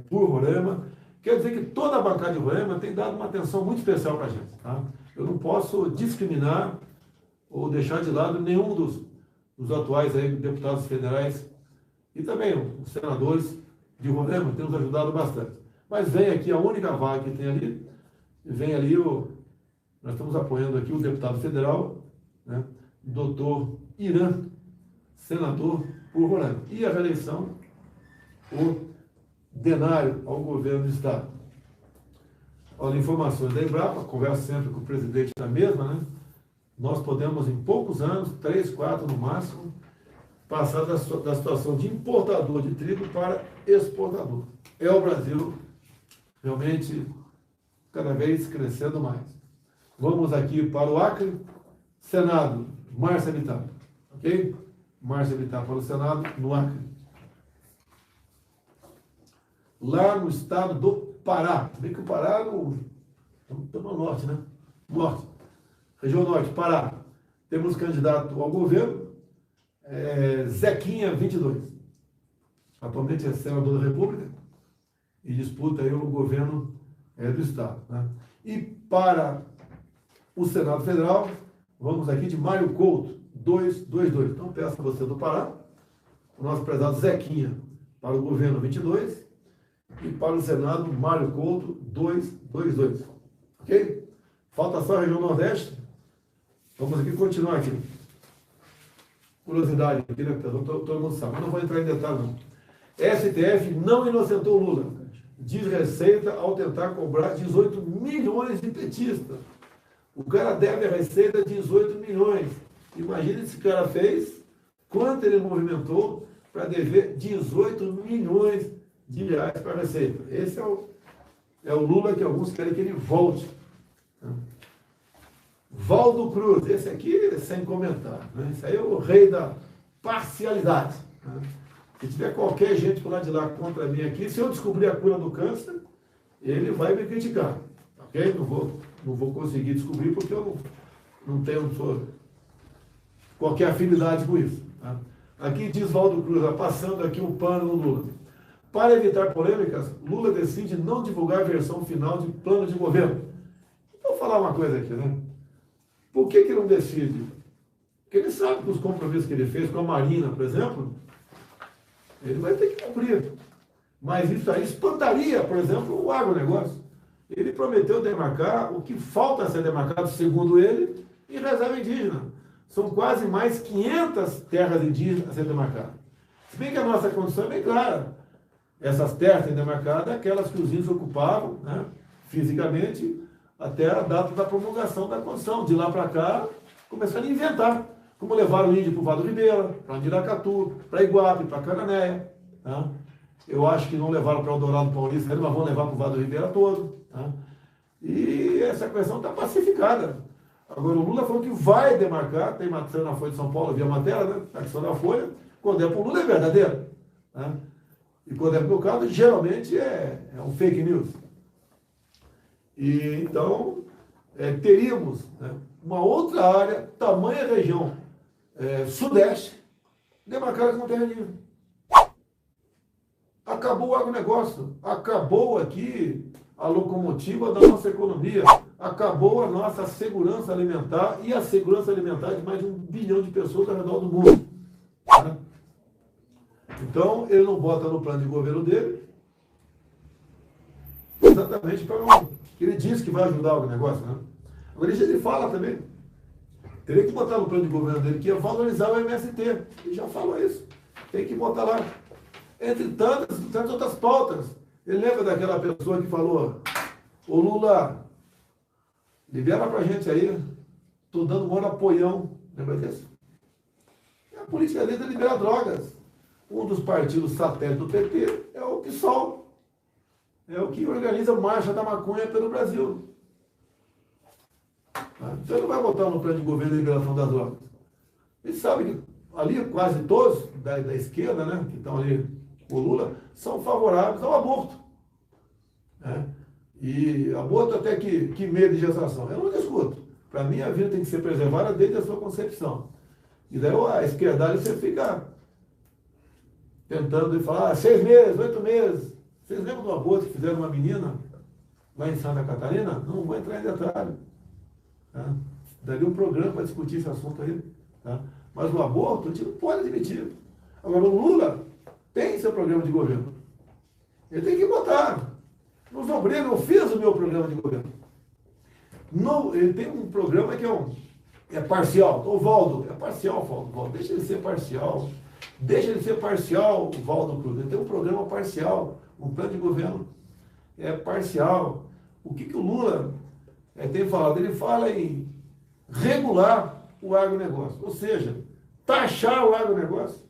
por Roraima. Quer dizer que toda a bancada de Roraima tem dado uma atenção muito especial para a gente. Tá? Eu não posso discriminar ou deixar de lado nenhum dos atuais aí, deputados federais e também os senadores de Roraima, têm nos ajudado bastante. Mas vem aqui a única vaga que tem ali, vem ali nós estamos apoiando aqui o deputado federal, né, doutor Irã, senador por Roraima. E a reeleição, o Denário ao governo do Estado. Olha, informações da Embrapa, converso sempre com o presidente da mesma, né? Nós podemos, em poucos anos, 3, 4 no máximo, passar da situação de importador de trigo para exportador. É o Brasil realmente cada vez crescendo mais. Vamos aqui para o Acre, Senado, Márcia Bittar, ok? Márcia Bittar para o Senado, no Acre. Lá no estado do Pará, bem que o Pará estamos no norte, né? Norte, região norte, Pará. Temos candidato ao governo, Zequinha 22. Atualmente é senador da República e disputa aí o governo do estado, né? E para o Senado Federal, vamos aqui de Mário Couto, 222. Então peço a você do Pará, o nosso prezado Zequinha para o governo 22 e para o Senado Mário Couto 222. Ok? Falta só a região Nordeste. Vamos aqui continuar aqui. Curiosidade aqui, né? Todo mundo sabe, mas não vou entrar em detalhe não. STF não inocentou Lula. Diz Receita ao tentar cobrar 18 milhões de petistas. O cara deve a Receita 18 milhões. Imagina esse cara fez, quanto ele movimentou para dever 18 milhões de reais para a Receita. Esse é o Lula que alguns querem que ele volte. Valdo Cruz, esse aqui sem comentar. Né? Esse aí é o rei da parcialidade. Né? Se tiver qualquer gente por lá de lá contra mim aqui, se eu descobrir a cura do câncer, ele vai me criticar. Ok? Não vou conseguir descobrir porque eu não tenho qualquer afinidade com isso. Tá? Aqui diz Valdo Cruz, passando aqui um pano no Lula. Para evitar polêmicas, Lula decide não divulgar a versão final de plano de governo. Vou falar uma coisa aqui, né? Por que não decide? Porque ele sabe que os compromissos que ele fez com a Marina, por exemplo, ele vai ter que cumprir. Mas isso aí espantaria, por exemplo, o agronegócio. Ele prometeu demarcar o que falta a ser demarcado, segundo ele, em reserva indígena. São quase mais 500 terras indígenas a ser demarcadas. Se bem que a nossa condição é bem clara. Essas terras têm demarcadas, aquelas que os índios ocupavam, né, fisicamente, até a data da promulgação da Constituição. De lá para cá, começaram a inventar. Como levaram o índio para o Vado Ribeira, para Andiracatu, para Iguape, para Cananéia. Tá? Eu acho que não levaram para o Eldorado Paulista, mas vão levar para o Vado Ribeira todo. Tá? E essa questão está pacificada. Agora, o Lula falou que vai demarcar, tem matéria na Folha de São Paulo, via matéria, né? A questão da Folha, quando é para o Lula é verdadeiro. Tá? E quando é para o caso, geralmente é um fake news. E então, teríamos, né, uma outra área, tamanha região sudeste, demarcada como terra indígena. Acabou o agronegócio, acabou aqui a locomotiva da nossa economia, acabou a nossa segurança alimentar e a segurança alimentar de mais de 1 bilhão de pessoas ao redor do mundo. Né? Então, ele não bota no plano de governo dele, exatamente para não... Ele diz que vai ajudar o negócio, né? Agora, ele fala também. Teria que botar no plano de governo dele que ia valorizar o MST. Ele já falou isso. Tem que botar lá. Entre tantas outras pautas. Ele lembra daquela pessoa que falou: ô Lula, libera pra gente aí. Tô dando um apoião. Lembra disso? A política dele é liberar drogas. Um dos partidos satélites do PT é o PSOL. É o que organiza a marcha da maconha pelo Brasil. Então ele não vai botar no plano de governo a liberação das drogas. Ele sabe que ali quase todos da esquerda, né, que estão ali com o Lula, são favoráveis ao aborto. Né? E aborto até que meio de gestação. Eu não discuto. Para mim a vida tem que ser preservada desde a sua concepção. E daí a esquerdalha você fica tentando falar 6 meses, 8 meses. Vocês lembram do aborto que fizeram uma menina lá em Santa Catarina? Não vou entrar em detalhe. Tá? Daria um programa para discutir esse assunto aí. Tá? Mas o aborto a gente não pode admitir. Agora o Lula tem seu programa de governo. Ele tem que botar. Nos obriga, eu fiz o meu programa de governo. Não, ele tem um programa que é parcial. Ô Valdo, é parcial, Valdo. Deixa ele ser parcial. Deixa ele ser parcial, o Valdo Cruz. Ele tem um programa parcial. Um plano de governo é parcial. O que o Lula tem falado? Ele fala em regular o agronegócio, ou seja, taxar o agronegócio.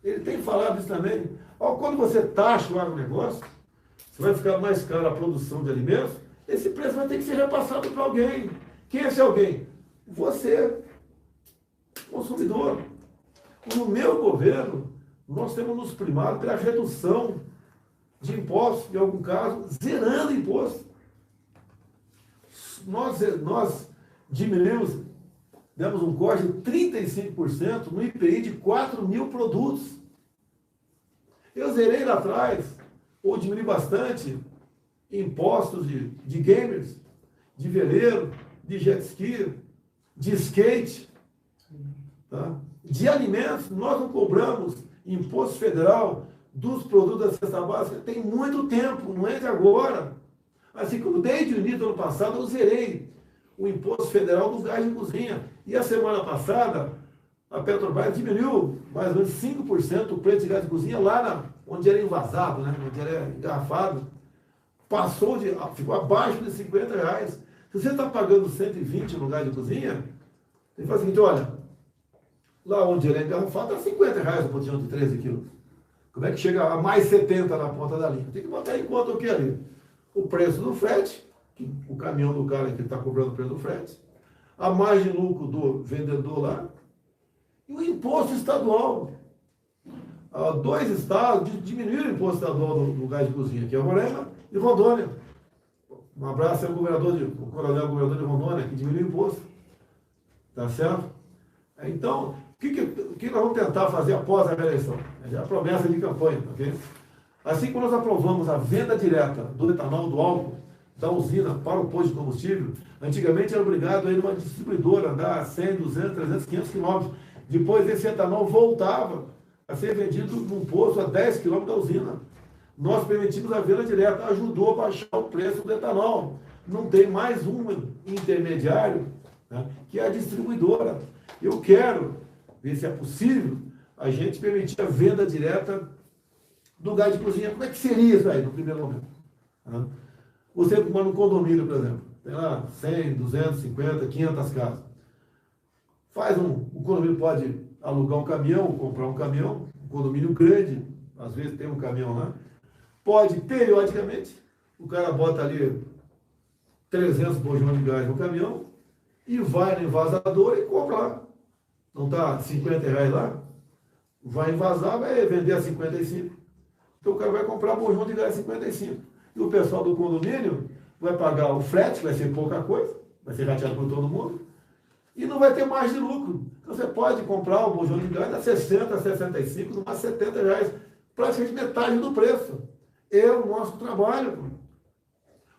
Ele tem falado isso também. Quando você taxa o agronegócio, você vai ficar mais caro a produção de alimentos, esse preço vai ter que ser repassado para alguém. Quem é esse alguém? Você, consumidor. No meu governo, nós temos nos primado pela redução de impostos, em algum caso, zerando imposto. Nós diminuímos, demos um corte de 35% no IPI de 4 mil produtos. Eu zerei lá atrás, ou diminui bastante, impostos de gamers, de veleiro, de jet ski, de skate, tá? De alimentos. Nós não cobramos imposto federal dos produtos da cesta básica tem muito tempo, não é de agora. Assim como desde o início do ano passado eu zerei o imposto federal dos gás de cozinha. E a semana passada a Petrobras diminuiu mais ou menos 5% o preço de gás de cozinha lá onde era envasado, né? Onde era engarrafado. Ficou abaixo de R$50. Se você está pagando 120 no gás de cozinha, você faz o seguinte: olha, lá onde ele é engarrafado está R$50 o botijão de 13 quilos. Como é que chega a mais 70 na ponta da linha? Tem que botar em conta o que ali? O preço do frete, o caminhão do cara que está cobrando o preço do frete, a margem de lucro do vendedor lá, e o imposto estadual. Dois estados diminuíram o imposto estadual do gás de cozinha, que é Roraima e Rondônia. Um abraço ao coronel governador de Rondônia, que diminuiu o imposto. Tá certo? Então, o que nós vamos tentar fazer após a reeleição? É a promessa de campanha, ok? Assim como nós aprovamos a venda direta do etanol, do álcool, da usina para o posto de combustível, antigamente era obrigado a ir numa distribuidora, andar 100, 200, 300, 500 quilômetros. Depois esse etanol voltava a ser vendido num posto a 10 quilômetros da usina. Nós permitimos a venda direta, ajudou a baixar o preço do etanol. Não tem mais um intermediário, né, que é a distribuidora. Eu quero ver se é possível a gente permitir a venda direta do gás de cozinha. Como é que seria isso aí no primeiro momento? Você mora num condomínio, por exemplo, tem lá 100, 250, 500 casas. O condomínio pode alugar um caminhão, comprar um caminhão, um condomínio grande, às vezes tem um caminhão lá. Pode, periodicamente, o cara bota ali 300 bojões de gás no caminhão e vai no envasador e compra lá. Não está R$50 lá? Vai envasar, vai vender a 55. Então o cara vai comprar bojão de gás a 55. E o pessoal do condomínio vai pagar o frete, que vai ser pouca coisa, vai ser rateado por todo mundo, e não vai ter mais de lucro. Então você pode comprar o bojão de gás a 60, 65, no máximo R$70, praticamente metade do preço. É o nosso trabalho.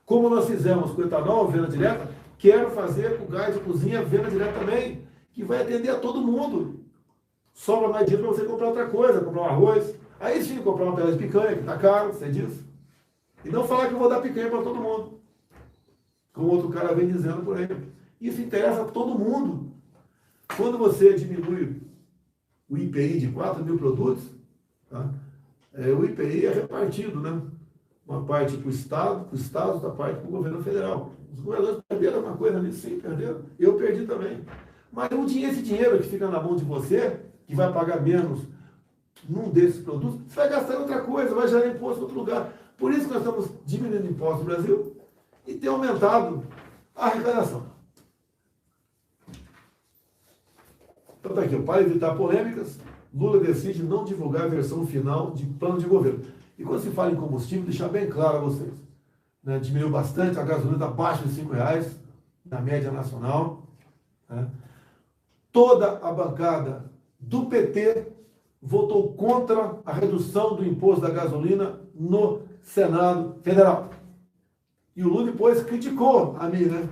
Como nós fizemos com o etanol, venda direta, quero fazer com o gás de cozinha, venda direta também, que vai atender a todo mundo. sobra mais dinheiro para você comprar outra coisa, comprar um arroz. Aí sim, comprar uma pedaço de picanha, que está caro, você diz. E não falar que eu vou dar picanha para todo mundo. Como outro cara vem dizendo por aí. Isso interessa a todo mundo. Quando você diminui o IPI de 4 mil produtos, tá? O IPI é repartido, né? Uma parte para o Estado, outra parte para o governo federal. Os governadores perderam uma coisa ali, sim, perderam. Eu perdi também. Mas esse dinheiro que fica na mão de você, que vai pagar menos num desses produtos, você vai gastar em outra coisa, vai gerar imposto em outro lugar. Por isso que nós estamos diminuindo impostos no Brasil e tem aumentado a arrecadação. Então está aqui, para evitar polêmicas, Lula decide não divulgar a versão final de plano de governo. E quando se fala em combustível, deixar bem claro a vocês, né, diminuiu bastante, a gasolina está abaixo de R$5, na média nacional. Né? Toda a bancada do PT votou contra a redução do imposto da gasolina no Senado Federal. E o Lula depois criticou a mim, né?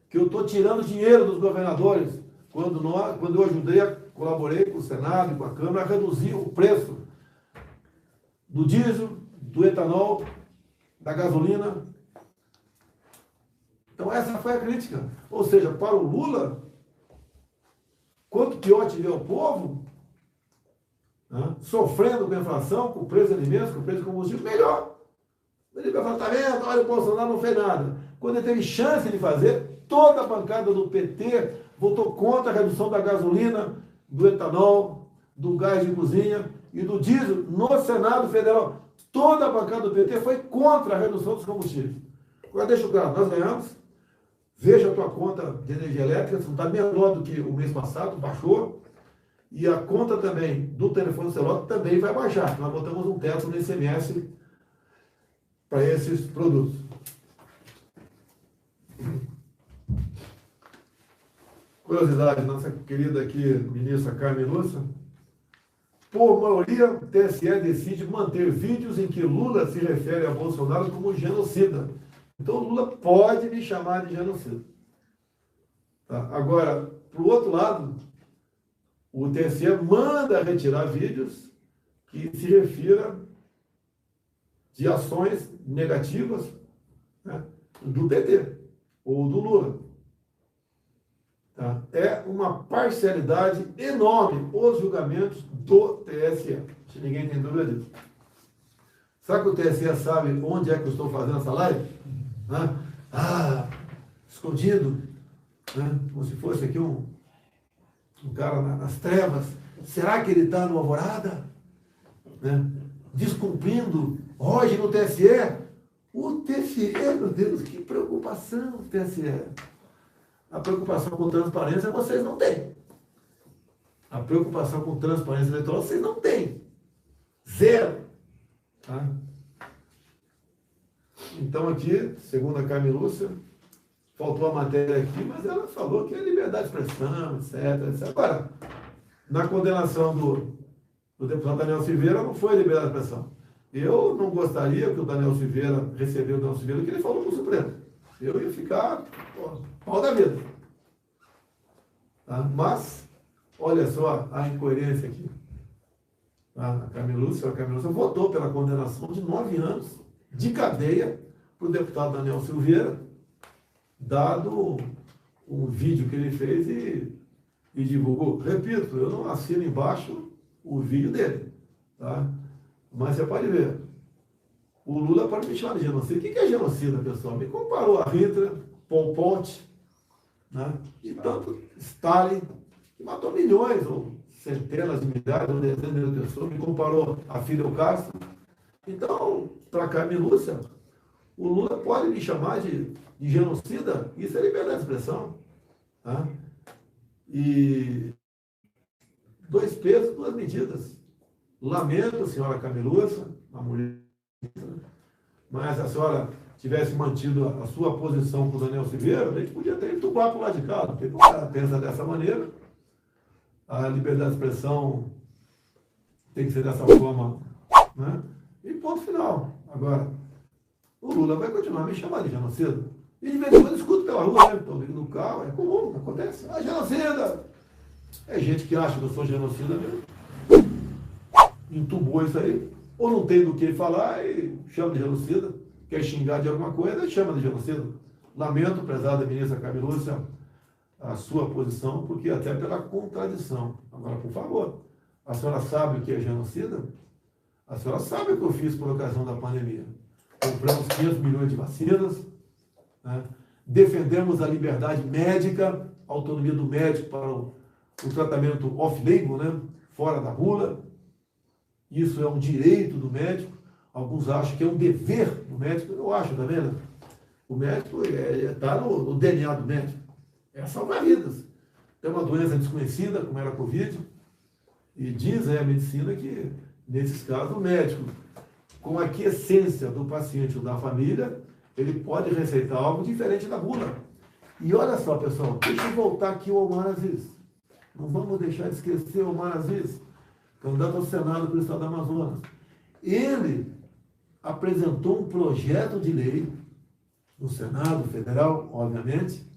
Que eu estou tirando dinheiro dos governadores, quando eu ajudei, colaborei com o Senado e com a Câmara a reduzir o preço do diesel, do etanol, da gasolina. Então essa foi a crítica. Ou seja, para o Lula, quanto pior tiver o povo, né, sofrendo com a inflação, com o preço de alimentos, com o preço de combustível, melhor. Ele vai falar, tá vendo? Olha, o Bolsonaro não fez nada. Quando ele teve chance de fazer, toda a bancada do PT votou contra a redução da gasolina, do etanol, do gás de cozinha e do diesel no Senado Federal. Toda a bancada do PT foi contra a redução dos combustíveis. Agora deixa claro, nós ganhamos. Veja a tua conta de energia elétrica, se não está menor do que o mês passado, baixou. E a conta também do telefone celular também vai baixar. Nós botamos um teto no ICMS para esses produtos. Curiosidade, nossa querida aqui, ministra Carmen Lúcia, por maioria, o TSE decide manter vídeos em que Lula se refere a Bolsonaro como genocida. Então, Lula pode me chamar de genocida. Tá? Agora, para o outro lado, o TSE manda retirar vídeos que se refira de ações negativas, né, do PT ou do Lula. Tá? É uma parcialidade enorme os julgamentos do TSE. Se ninguém tem dúvida disso. Será que o TSE sabe onde é que eu estou fazendo essa live? Né? Escondido, né? Como se fosse aqui um cara nas trevas. Será que ele está no Alvorada? Né? Descumprindo hoje no TSE. O TSE, meu Deus, que preocupação o TSE. A preocupação com transparência vocês não têm. A preocupação com transparência eleitoral vocês não têm. Zero. Tá? Então aqui, segundo a Carmen Lúcia, faltou a matéria aqui, mas ela falou que é liberdade de expressão, etc. Agora, na condenação do deputado Daniel Silveira, não foi liberdade de expressão. Eu não gostaria que o Daniel Silveira recebeu o Daniel Silveira que ele falou no Supremo. Eu ia ficar pau da vida. Tá? Mas, olha só a incoerência aqui. Tá? A Carmen Lúcia votou pela condenação de 9 anos de cadeia para o deputado Daniel Silveira, dado um vídeo que ele fez e divulgou. Repito, eu não assino embaixo o vídeo dele. Tá? Mas você pode ver. O Lula pode me chamar de genocida. O que é genocida, pessoal? Me comparou a Hitler, Pol Pot, né? E tanto Stalin, que matou milhões, ou centenas de milhares, ou dezenas de pessoas, me comparou a Fidel Castro. Então, para Carmen Lúcia, o Lula pode me chamar de genocida, isso é liberdade de expressão. Tá? E 2 pesos, 2 medidas. Lamento, senhora Carmen Lúcia, a mulher, mas se a senhora tivesse mantido a sua posição com o Daniel Silveira, a gente podia até entubar para o lado de cá, porque o cara pensa dessa maneira, a liberdade de expressão tem que ser dessa forma, né? E ponto final. Agora, o Lula vai continuar me chamando de genocida. E de vez em quando eu escuto pela rua, né? Estou no carro, é comum, acontece. Genocida! É gente que acha que eu sou genocida mesmo. entubou isso aí, ou não tem do que falar e chama de genocida, quer xingar de alguma coisa e chama de genocida. Lamento, prezada ministra Carmen Lúcia, a sua posição, porque até pela contradição. Agora, por favor, a senhora sabe o que é genocida? A senhora sabe o que eu fiz por ocasião da pandemia. Compramos 500 milhões de vacinas, né? Defendemos a liberdade médica, a autonomia do médico para o tratamento off-label, né? Fora da bula. Isso é um direito do médico. Alguns acham que é um dever do médico. Eu acho, tá vendo? O médico está no DNA do médico. É salvar vidas. É uma doença desconhecida, como era a Covid, e diz a medicina que, nesses casos, o médico, com a quiescência do paciente ou da família, ele pode receitar algo diferente da bula. E olha só, pessoal, deixa eu voltar aqui ao Omar Aziz. Não vamos deixar de esquecer o Omar Aziz, candidato ao Senado pelo Estado do Amazonas. Ele apresentou um projeto de lei no Senado Federal, obviamente,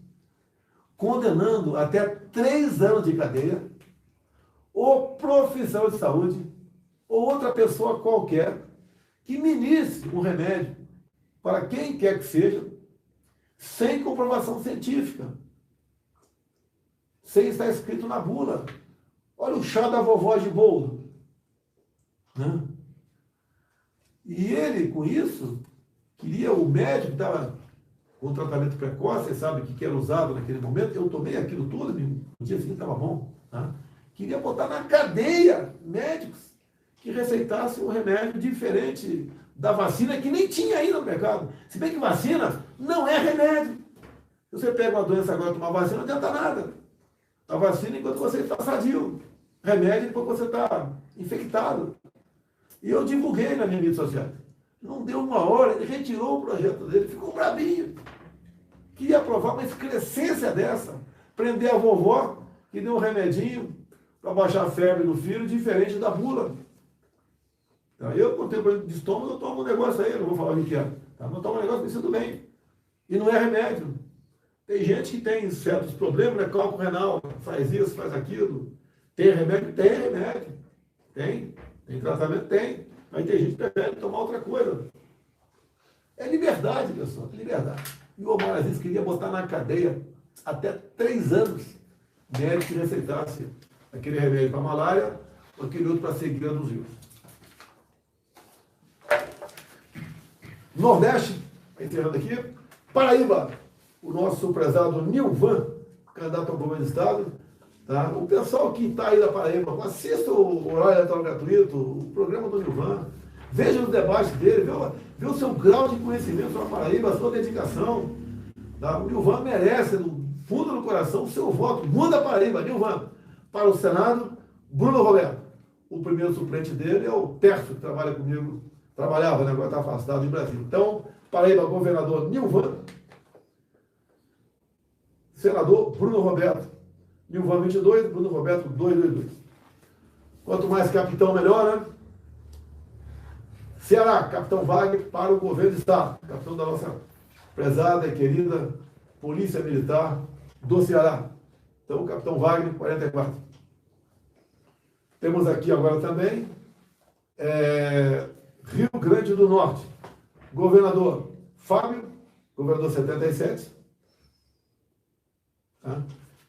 condenando até 3 anos de cadeia o profissional de saúde ou outra pessoa qualquer que ministre um remédio para quem quer que seja, sem comprovação científica, sem estar escrito na bula. Olha o chá da vovó de bolo, né? E ele, com isso, queria o médico que estava com tratamento precoce, você sabe o que era usado naquele momento, eu tomei aquilo tudo, no dia seguinte estava bom. Tá? Queria botar na cadeia médicos que receitassem um remédio diferente da vacina, que nem tinha ainda no mercado. Se bem que vacina não é remédio. Se você pega uma doença agora e tomar vacina, não adianta nada. A vacina enquanto você está sadio. Remédio enquanto você está infectado. E eu divulguei nas minhas redes sociais. Não deu uma hora, ele retirou o projeto dele, ficou bravinho. Queria aprovar uma excrescência dessa. Prender a vovó, que deu um remedinho para baixar a febre do filho, diferente da bula. Então, eu, quando tenho problema de estômago, eu tomo um negócio aí, eu não vou falar o que é. Tá? Eu tomo um negócio que me sinto bem. E não é remédio. Tem gente que tem certos problemas, né? Cálculo renal, faz isso, faz aquilo. Tem remédio? Tem remédio. Tem. Tem tratamento? Tem. Mas tem gente que prefere tomar outra coisa. É liberdade, pessoal. É liberdade. E o Omar Aziz queria botar na cadeia até 3 anos médico que receitasse aquele remédio para malária ou aquele outro para cegueira dos rios. Nordeste, encerrando aqui, Paraíba, o nosso prezado Nilvan, candidato ao governo do Estado. Tá? O pessoal que está aí da Paraíba, assista o horário eleitoral gratuito, o programa do Nilvan, veja os debates dele, vê o seu grau de conhecimento sobre a Paraíba, a sua dedicação. Tá? O Nilvan merece, no fundo do coração, o seu voto. Muda a Paraíba, Nilvan. Para o Senado, Bruno Roberto. O primeiro suplente dele é o Terço, que trabalha comigo, trabalhava, né? Agora está afastado em Brasília. Então, Paraíba, governador Nilvan. Senador Bruno Roberto. Nilvan 22, Bruno Roberto 222. Quanto mais capitão, melhor, né? Ceará, capitão Wagner para o governo do Estado. Capitão da nossa prezada e querida Polícia Militar do Ceará. Então, o capitão Wagner, 44. Temos aqui agora também Rio Grande do Norte. Governador Fábio, governador 77. Tá?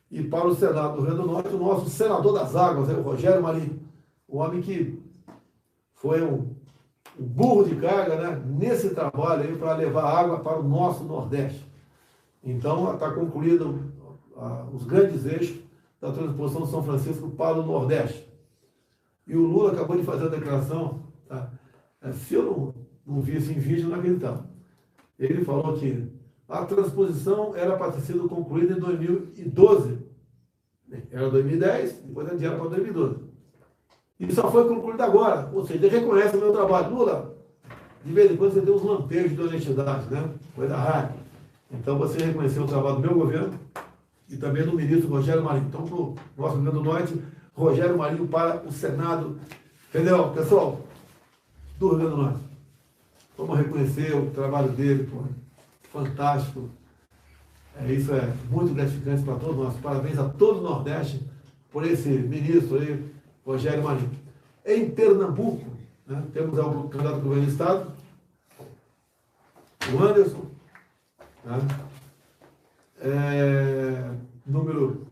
E para o Senado do Rio Grande do Norte, o nosso senador das águas, o Rogério Marinho. O homem que foi um burro de carga, né, nesse trabalho aí para levar água para o nosso Nordeste. Então, está concluído os grandes eixos da transposição de São Francisco para o Nordeste. E o Lula acabou de fazer a declaração, tá? Se eu não vi isso em vídeo, não acreditava. Ele falou que a transposição era para ter sido concluída em 2012. Era 2010, depois adianta para 2012. E só foi concluído agora. Ou seja, ele reconhece o meu trabalho. Lula, de vez em quando você tem uns lampejos de honestidade, né? Coisa rara. Então você reconheceu o trabalho do meu governo e também do ministro Rogério Marinho. Então, para o nosso Rio Grande do Norte, Rogério Marinho para o Senado Federal. Pessoal, do Rio Grande do Norte, vamos reconhecer o trabalho dele, pô, fantástico. Isso é muito gratificante para todos nós. Parabéns a todo o Nordeste por esse ministro aí, Rogério Marinho. Em Pernambuco, né, temos o candidato do governo do Estado, o Anderson, né, número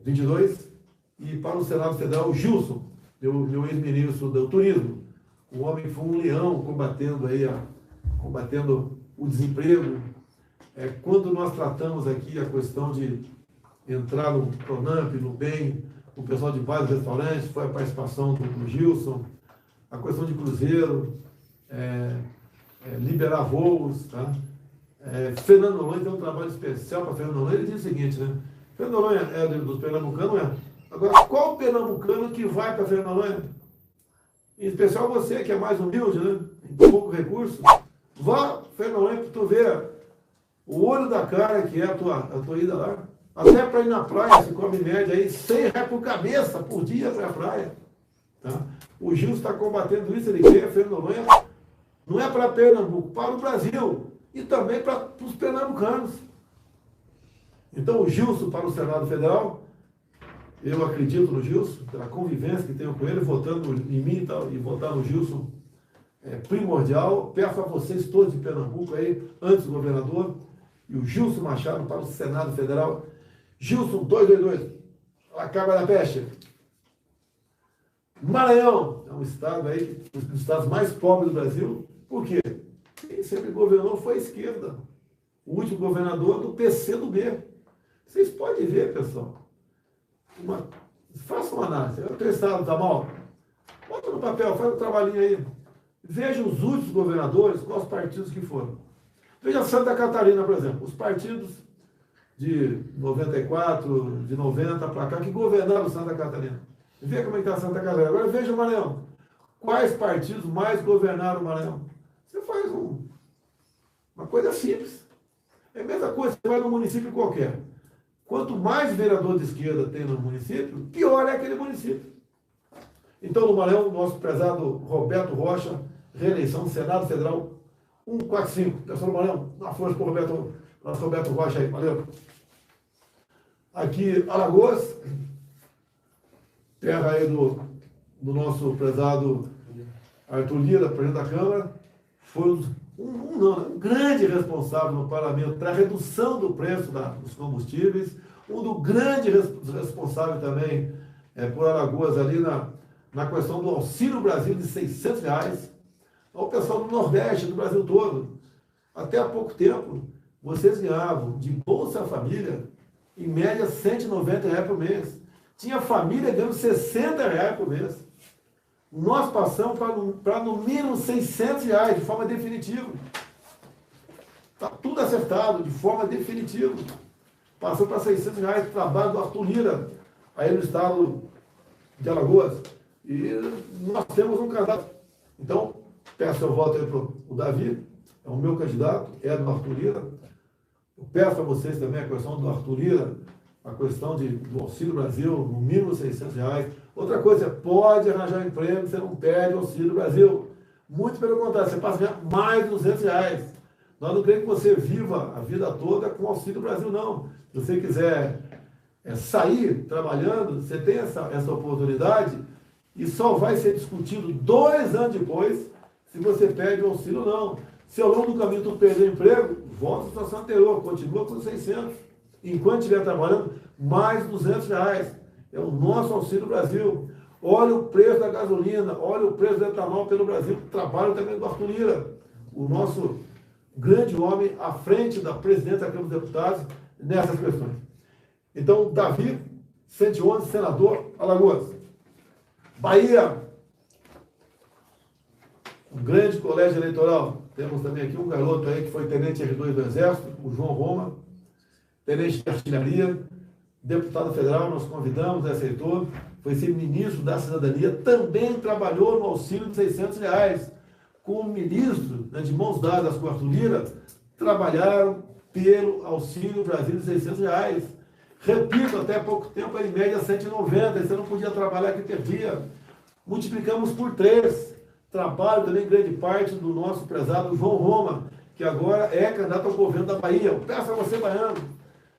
22, e para o Senado Federal, o Gilson, meu ex-ministro do Turismo. O homem foi um leão combatendo o desemprego. Quando nós tratamos aqui a questão de entrar no Pronamp, no BEM, o pessoal de vários restaurantes, foi a participação do Gilson, a questão de cruzeiro, liberar voos, tá? Fernando Noronha tem um trabalho especial para Fernando Noronha. Ele diz o seguinte, né? Fernando Noronha é dos pernambucanos, não é? Agora, qual pernambucano que vai para Fernando Noronha? Em especial você, que é mais humilde, né? Tem pouco recurso. Vá, Fernando Noronha, para tu ver o olho da cara que é a tua ida lá. Até para ir na praia, se come média aí, R$100 por cabeça por dia para a praia. Tá? O Gil está combatendo isso, ele quer Fernando Noronha, não é para Pernambuco, para o Brasil e também para os pernambucanos. Então o Gilson para o Senado Federal, eu acredito no Gilson, pela convivência que tenho com ele, votando em mim e votar no Gilson é primordial. Peço a vocês todos de Pernambuco aí, antes do governador, e o Gilson Machado para o Senado Federal. Gilson 222, a Câmara da Peste. Maranhão, é um estado aí, um dos estados mais pobres do Brasil. Por quê? Quem sempre governou foi a esquerda. O último governador do PCdoB. Vocês podem ver, pessoal. Faça uma análise. O teu estado está mal? Bota no papel, faz um trabalhinho aí. Veja os últimos governadores, quais partidos que foram. Veja Santa Catarina, por exemplo. Os partidos de 94, de 90 para cá, que governaram Santa Catarina. Vê como é que está Santa Catarina. Agora veja o Maranhão. Quais partidos mais governaram o Maranhão? Você faz uma coisa simples. É a mesma coisa, você vai num município qualquer. Quanto mais vereador de esquerda tem no município, pior é aquele município. Então, no Maranhão, nosso prezado Roberto Rocha, reeleição do Senado Federal 145. Pessoal do Maranhão, uma força para o nosso Roberto Rocha aí, valeu. Aqui, Alagoas, terra aí do nosso prezado Arthur Lira, presidente da Câmara, foi um grande responsável no parlamento para a redução do preço dos combustíveis, do grande responsável também por Alagoas ali na questão do Auxílio Brasil de R$600, ao pessoal do Nordeste, do Brasil todo. Até há pouco tempo, vocês ganhavam de Bolsa Família, em média, R$190 por mês. Tinha família ganhando R$60 por mês. Nós passamos para no mínimo R$600 de forma definitiva. Está tudo acertado, de forma definitiva. Passou para R$600, trabalho do Arthur Lira, aí no estado de Alagoas. E nós temos um candidato. Então, peço seu voto aí para o Davi, é o meu candidato, é do Arthur Lira. Eu peço a vocês também a questão do Arthur Lira, a questão do Auxílio Brasil, no mínimo R$600. Outra coisa, pode arranjar emprego, você não perde o Auxílio Brasil. Muito pelo contrário, você passa a ganhar mais de R$200. Nós não queremos que você viva a vida toda com o Auxílio Brasil, não. Se você quiser sair trabalhando, você tem essa oportunidade e só vai ser discutido 2 anos depois se você perde o auxílio ou não. Se ao longo do caminho tu perder o emprego, volta à situação anterior, continua com 600. Enquanto estiver trabalhando, mais R$200. É o nosso Auxílio Brasil. Olha o preço da gasolina, olha o preço do etanol pelo Brasil. Trabalho também do Arthur Lira, o nosso grande homem à frente da presidente da Câmara dos Deputados nessas questões. Então, Davi, 111, senador, Alagoas. Bahia, um grande colégio eleitoral. Temos também aqui um garoto aí que foi tenente R2 do Exército, o João Roma, tenente de artilharia, deputado federal, nós convidamos, aceitou, foi ser ministro da Cidadania, também trabalhou no auxílio de R$600, com o ministro, né, de mãos dadas com o Arthur Lira, trabalharam pelo Auxílio Brasil de R$600. Repito, até pouco tempo, em média, 190, você não podia trabalhar que perdia. Multiplicamos por 3. Trabalho também grande parte do nosso prezado João Roma, que agora é candidato ao governo da Bahia. Eu peço a você, baiano,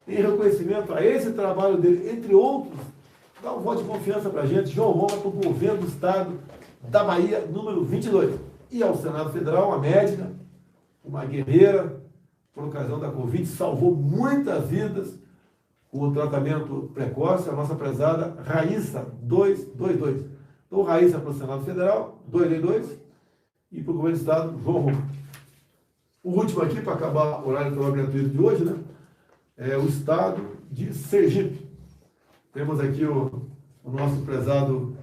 em reconhecimento a esse trabalho dele, entre outros, Dá um voto de confiança para a gente. João Roma para o governo do Estado da Bahia, número 22. E ao Senado Federal, uma médica, uma guerreira, por ocasião da Covid, salvou muitas vidas com o tratamento precoce, a nossa prezada Raíssa 222. Então, Raíssa para o Senado Federal, 222, e para o governo do Estado, João Roma. O último aqui, para acabar o horário eleitoral gratuito de hoje, né? É o Estado de Sergipe. Temos aqui o nosso prezado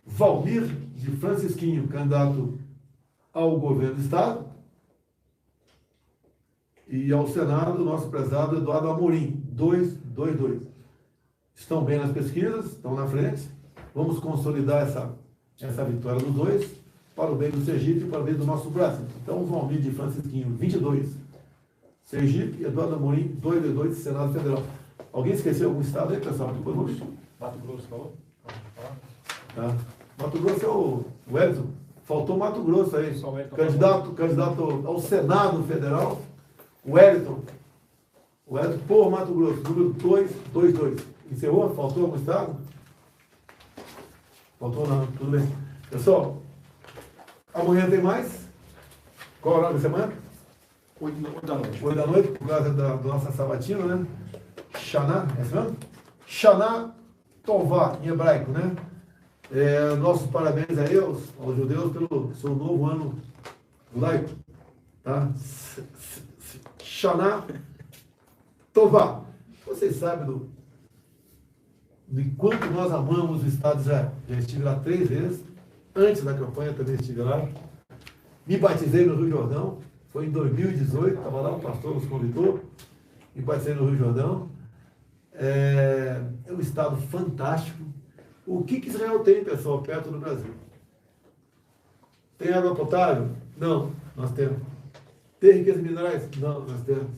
Valmir de Francisquinho, candidato ao governo do Estado, e ao Senado, o nosso prezado Eduardo Amorim, 222. Estão bem nas pesquisas, estão na frente. Vamos consolidar essa vitória dos dois para o bem do Sergipe e para o bem do nosso Brasil. Então, o Valmir de Francisquinho, 22. Sergipe, Eduardo Amorim, 222, Senado Federal. Alguém esqueceu algum estado aí, pessoal? Depois vamos. Mato Grosso falou? Tá. Mato Grosso é o Wellington. Faltou Mato Grosso aí. Candidato ao Senado Federal, Wellington. Wellington por Mato Grosso, número 222. Encerrou? Faltou algum estado? Faltou não, tudo bem. Pessoal, amanhã tem mais. Qual é o horário da semana? 8 da noite. 8 da noite, por causa da nossa sabatina, né? Shana, é isso mesmo? Shana Tová, em hebraico, né? Nossos parabéns aí aos judeus pelo seu novo ano judaico. Tá? Shana Tová. Vocês sabem de quanto nós amamos o Estado de Israel. Já estive lá 3 vezes. Antes da campanha também estive lá. Me batizei no Rio Jordão. Foi em 2018. Estava lá, o pastor nos convidou. Me batizei no Rio Jordão. É um Estado fantástico. O que Israel tem, pessoal, perto do Brasil? Tem água potável? Não, nós temos. Tem riquezas minerais? Não, nós temos.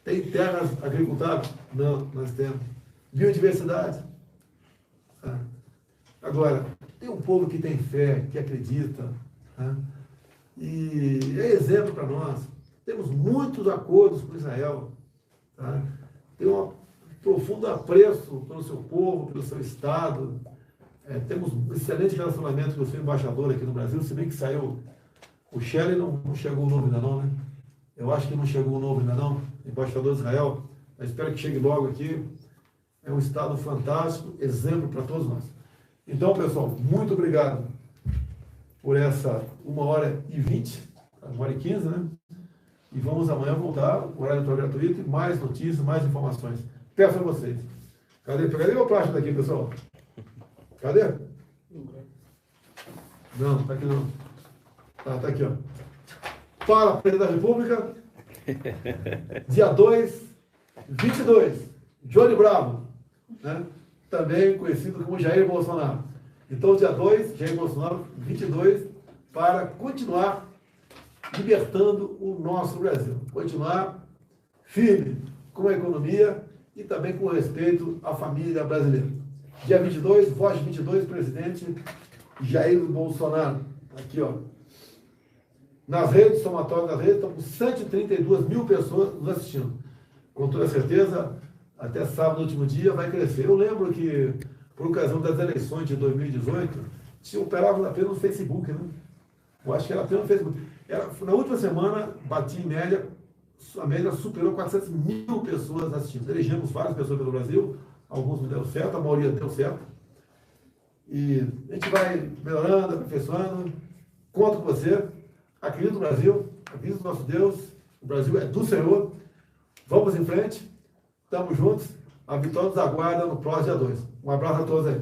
Tem terras agricultáveis? Não, nós temos. Biodiversidade? Agora, tem um povo que tem fé, que acredita, né? E é exemplo para nós. Temos muitos acordos com Israel. Tá? Tem um profundo apreço pelo seu povo, pelo seu Estado. Temos um excelente relacionamento com o seu embaixador aqui no Brasil, se bem que saiu o Shelley, não chegou o novo ainda não, né? Eu acho que não chegou o novo ainda não, embaixador de Israel. Eu espero que chegue logo aqui. É um Estado fantástico, exemplo para todos nós. Então, pessoal, muito obrigado por essa 1h20, 1h15, né? E vamos amanhã voltar, o horário eleitoral gratuito, e mais notícias, mais informações. Peço a vocês. Cadê meu plástico daqui, pessoal? Cadê? Não, está aqui não. Tá aqui, ó. Para a Presidente da República, dia 2/22, Johnny Bravo, né? Também conhecido como Jair Bolsonaro. Então, dia 2, Jair Bolsonaro, 22, para continuar libertando o nosso Brasil. Continuar firme com a economia e também com respeito à família brasileira. Dia 22, voz 22, presidente Jair Bolsonaro. Aqui, ó. Nas redes, somatório das redes, estão com 132 mil pessoas nos assistindo. Com toda certeza, até sábado, no último dia, vai crescer. Eu lembro que, por ocasião das eleições de 2018, se operava apenas no Facebook, né? Eu acho que era apenas no Facebook. Na última semana, bati em média, a média superou 400 mil pessoas assistindo. Elegemos várias pessoas pelo Brasil, alguns não deram certo, a maioria deu certo. E a gente vai melhorando, aperfeiçoando. Conto com você. Acredito no Brasil, acredito no nosso Deus. O Brasil é do Senhor. Vamos em frente. Estamos juntos. A vitória nos aguarda no próximo dia 2. Um abraço a todos aí.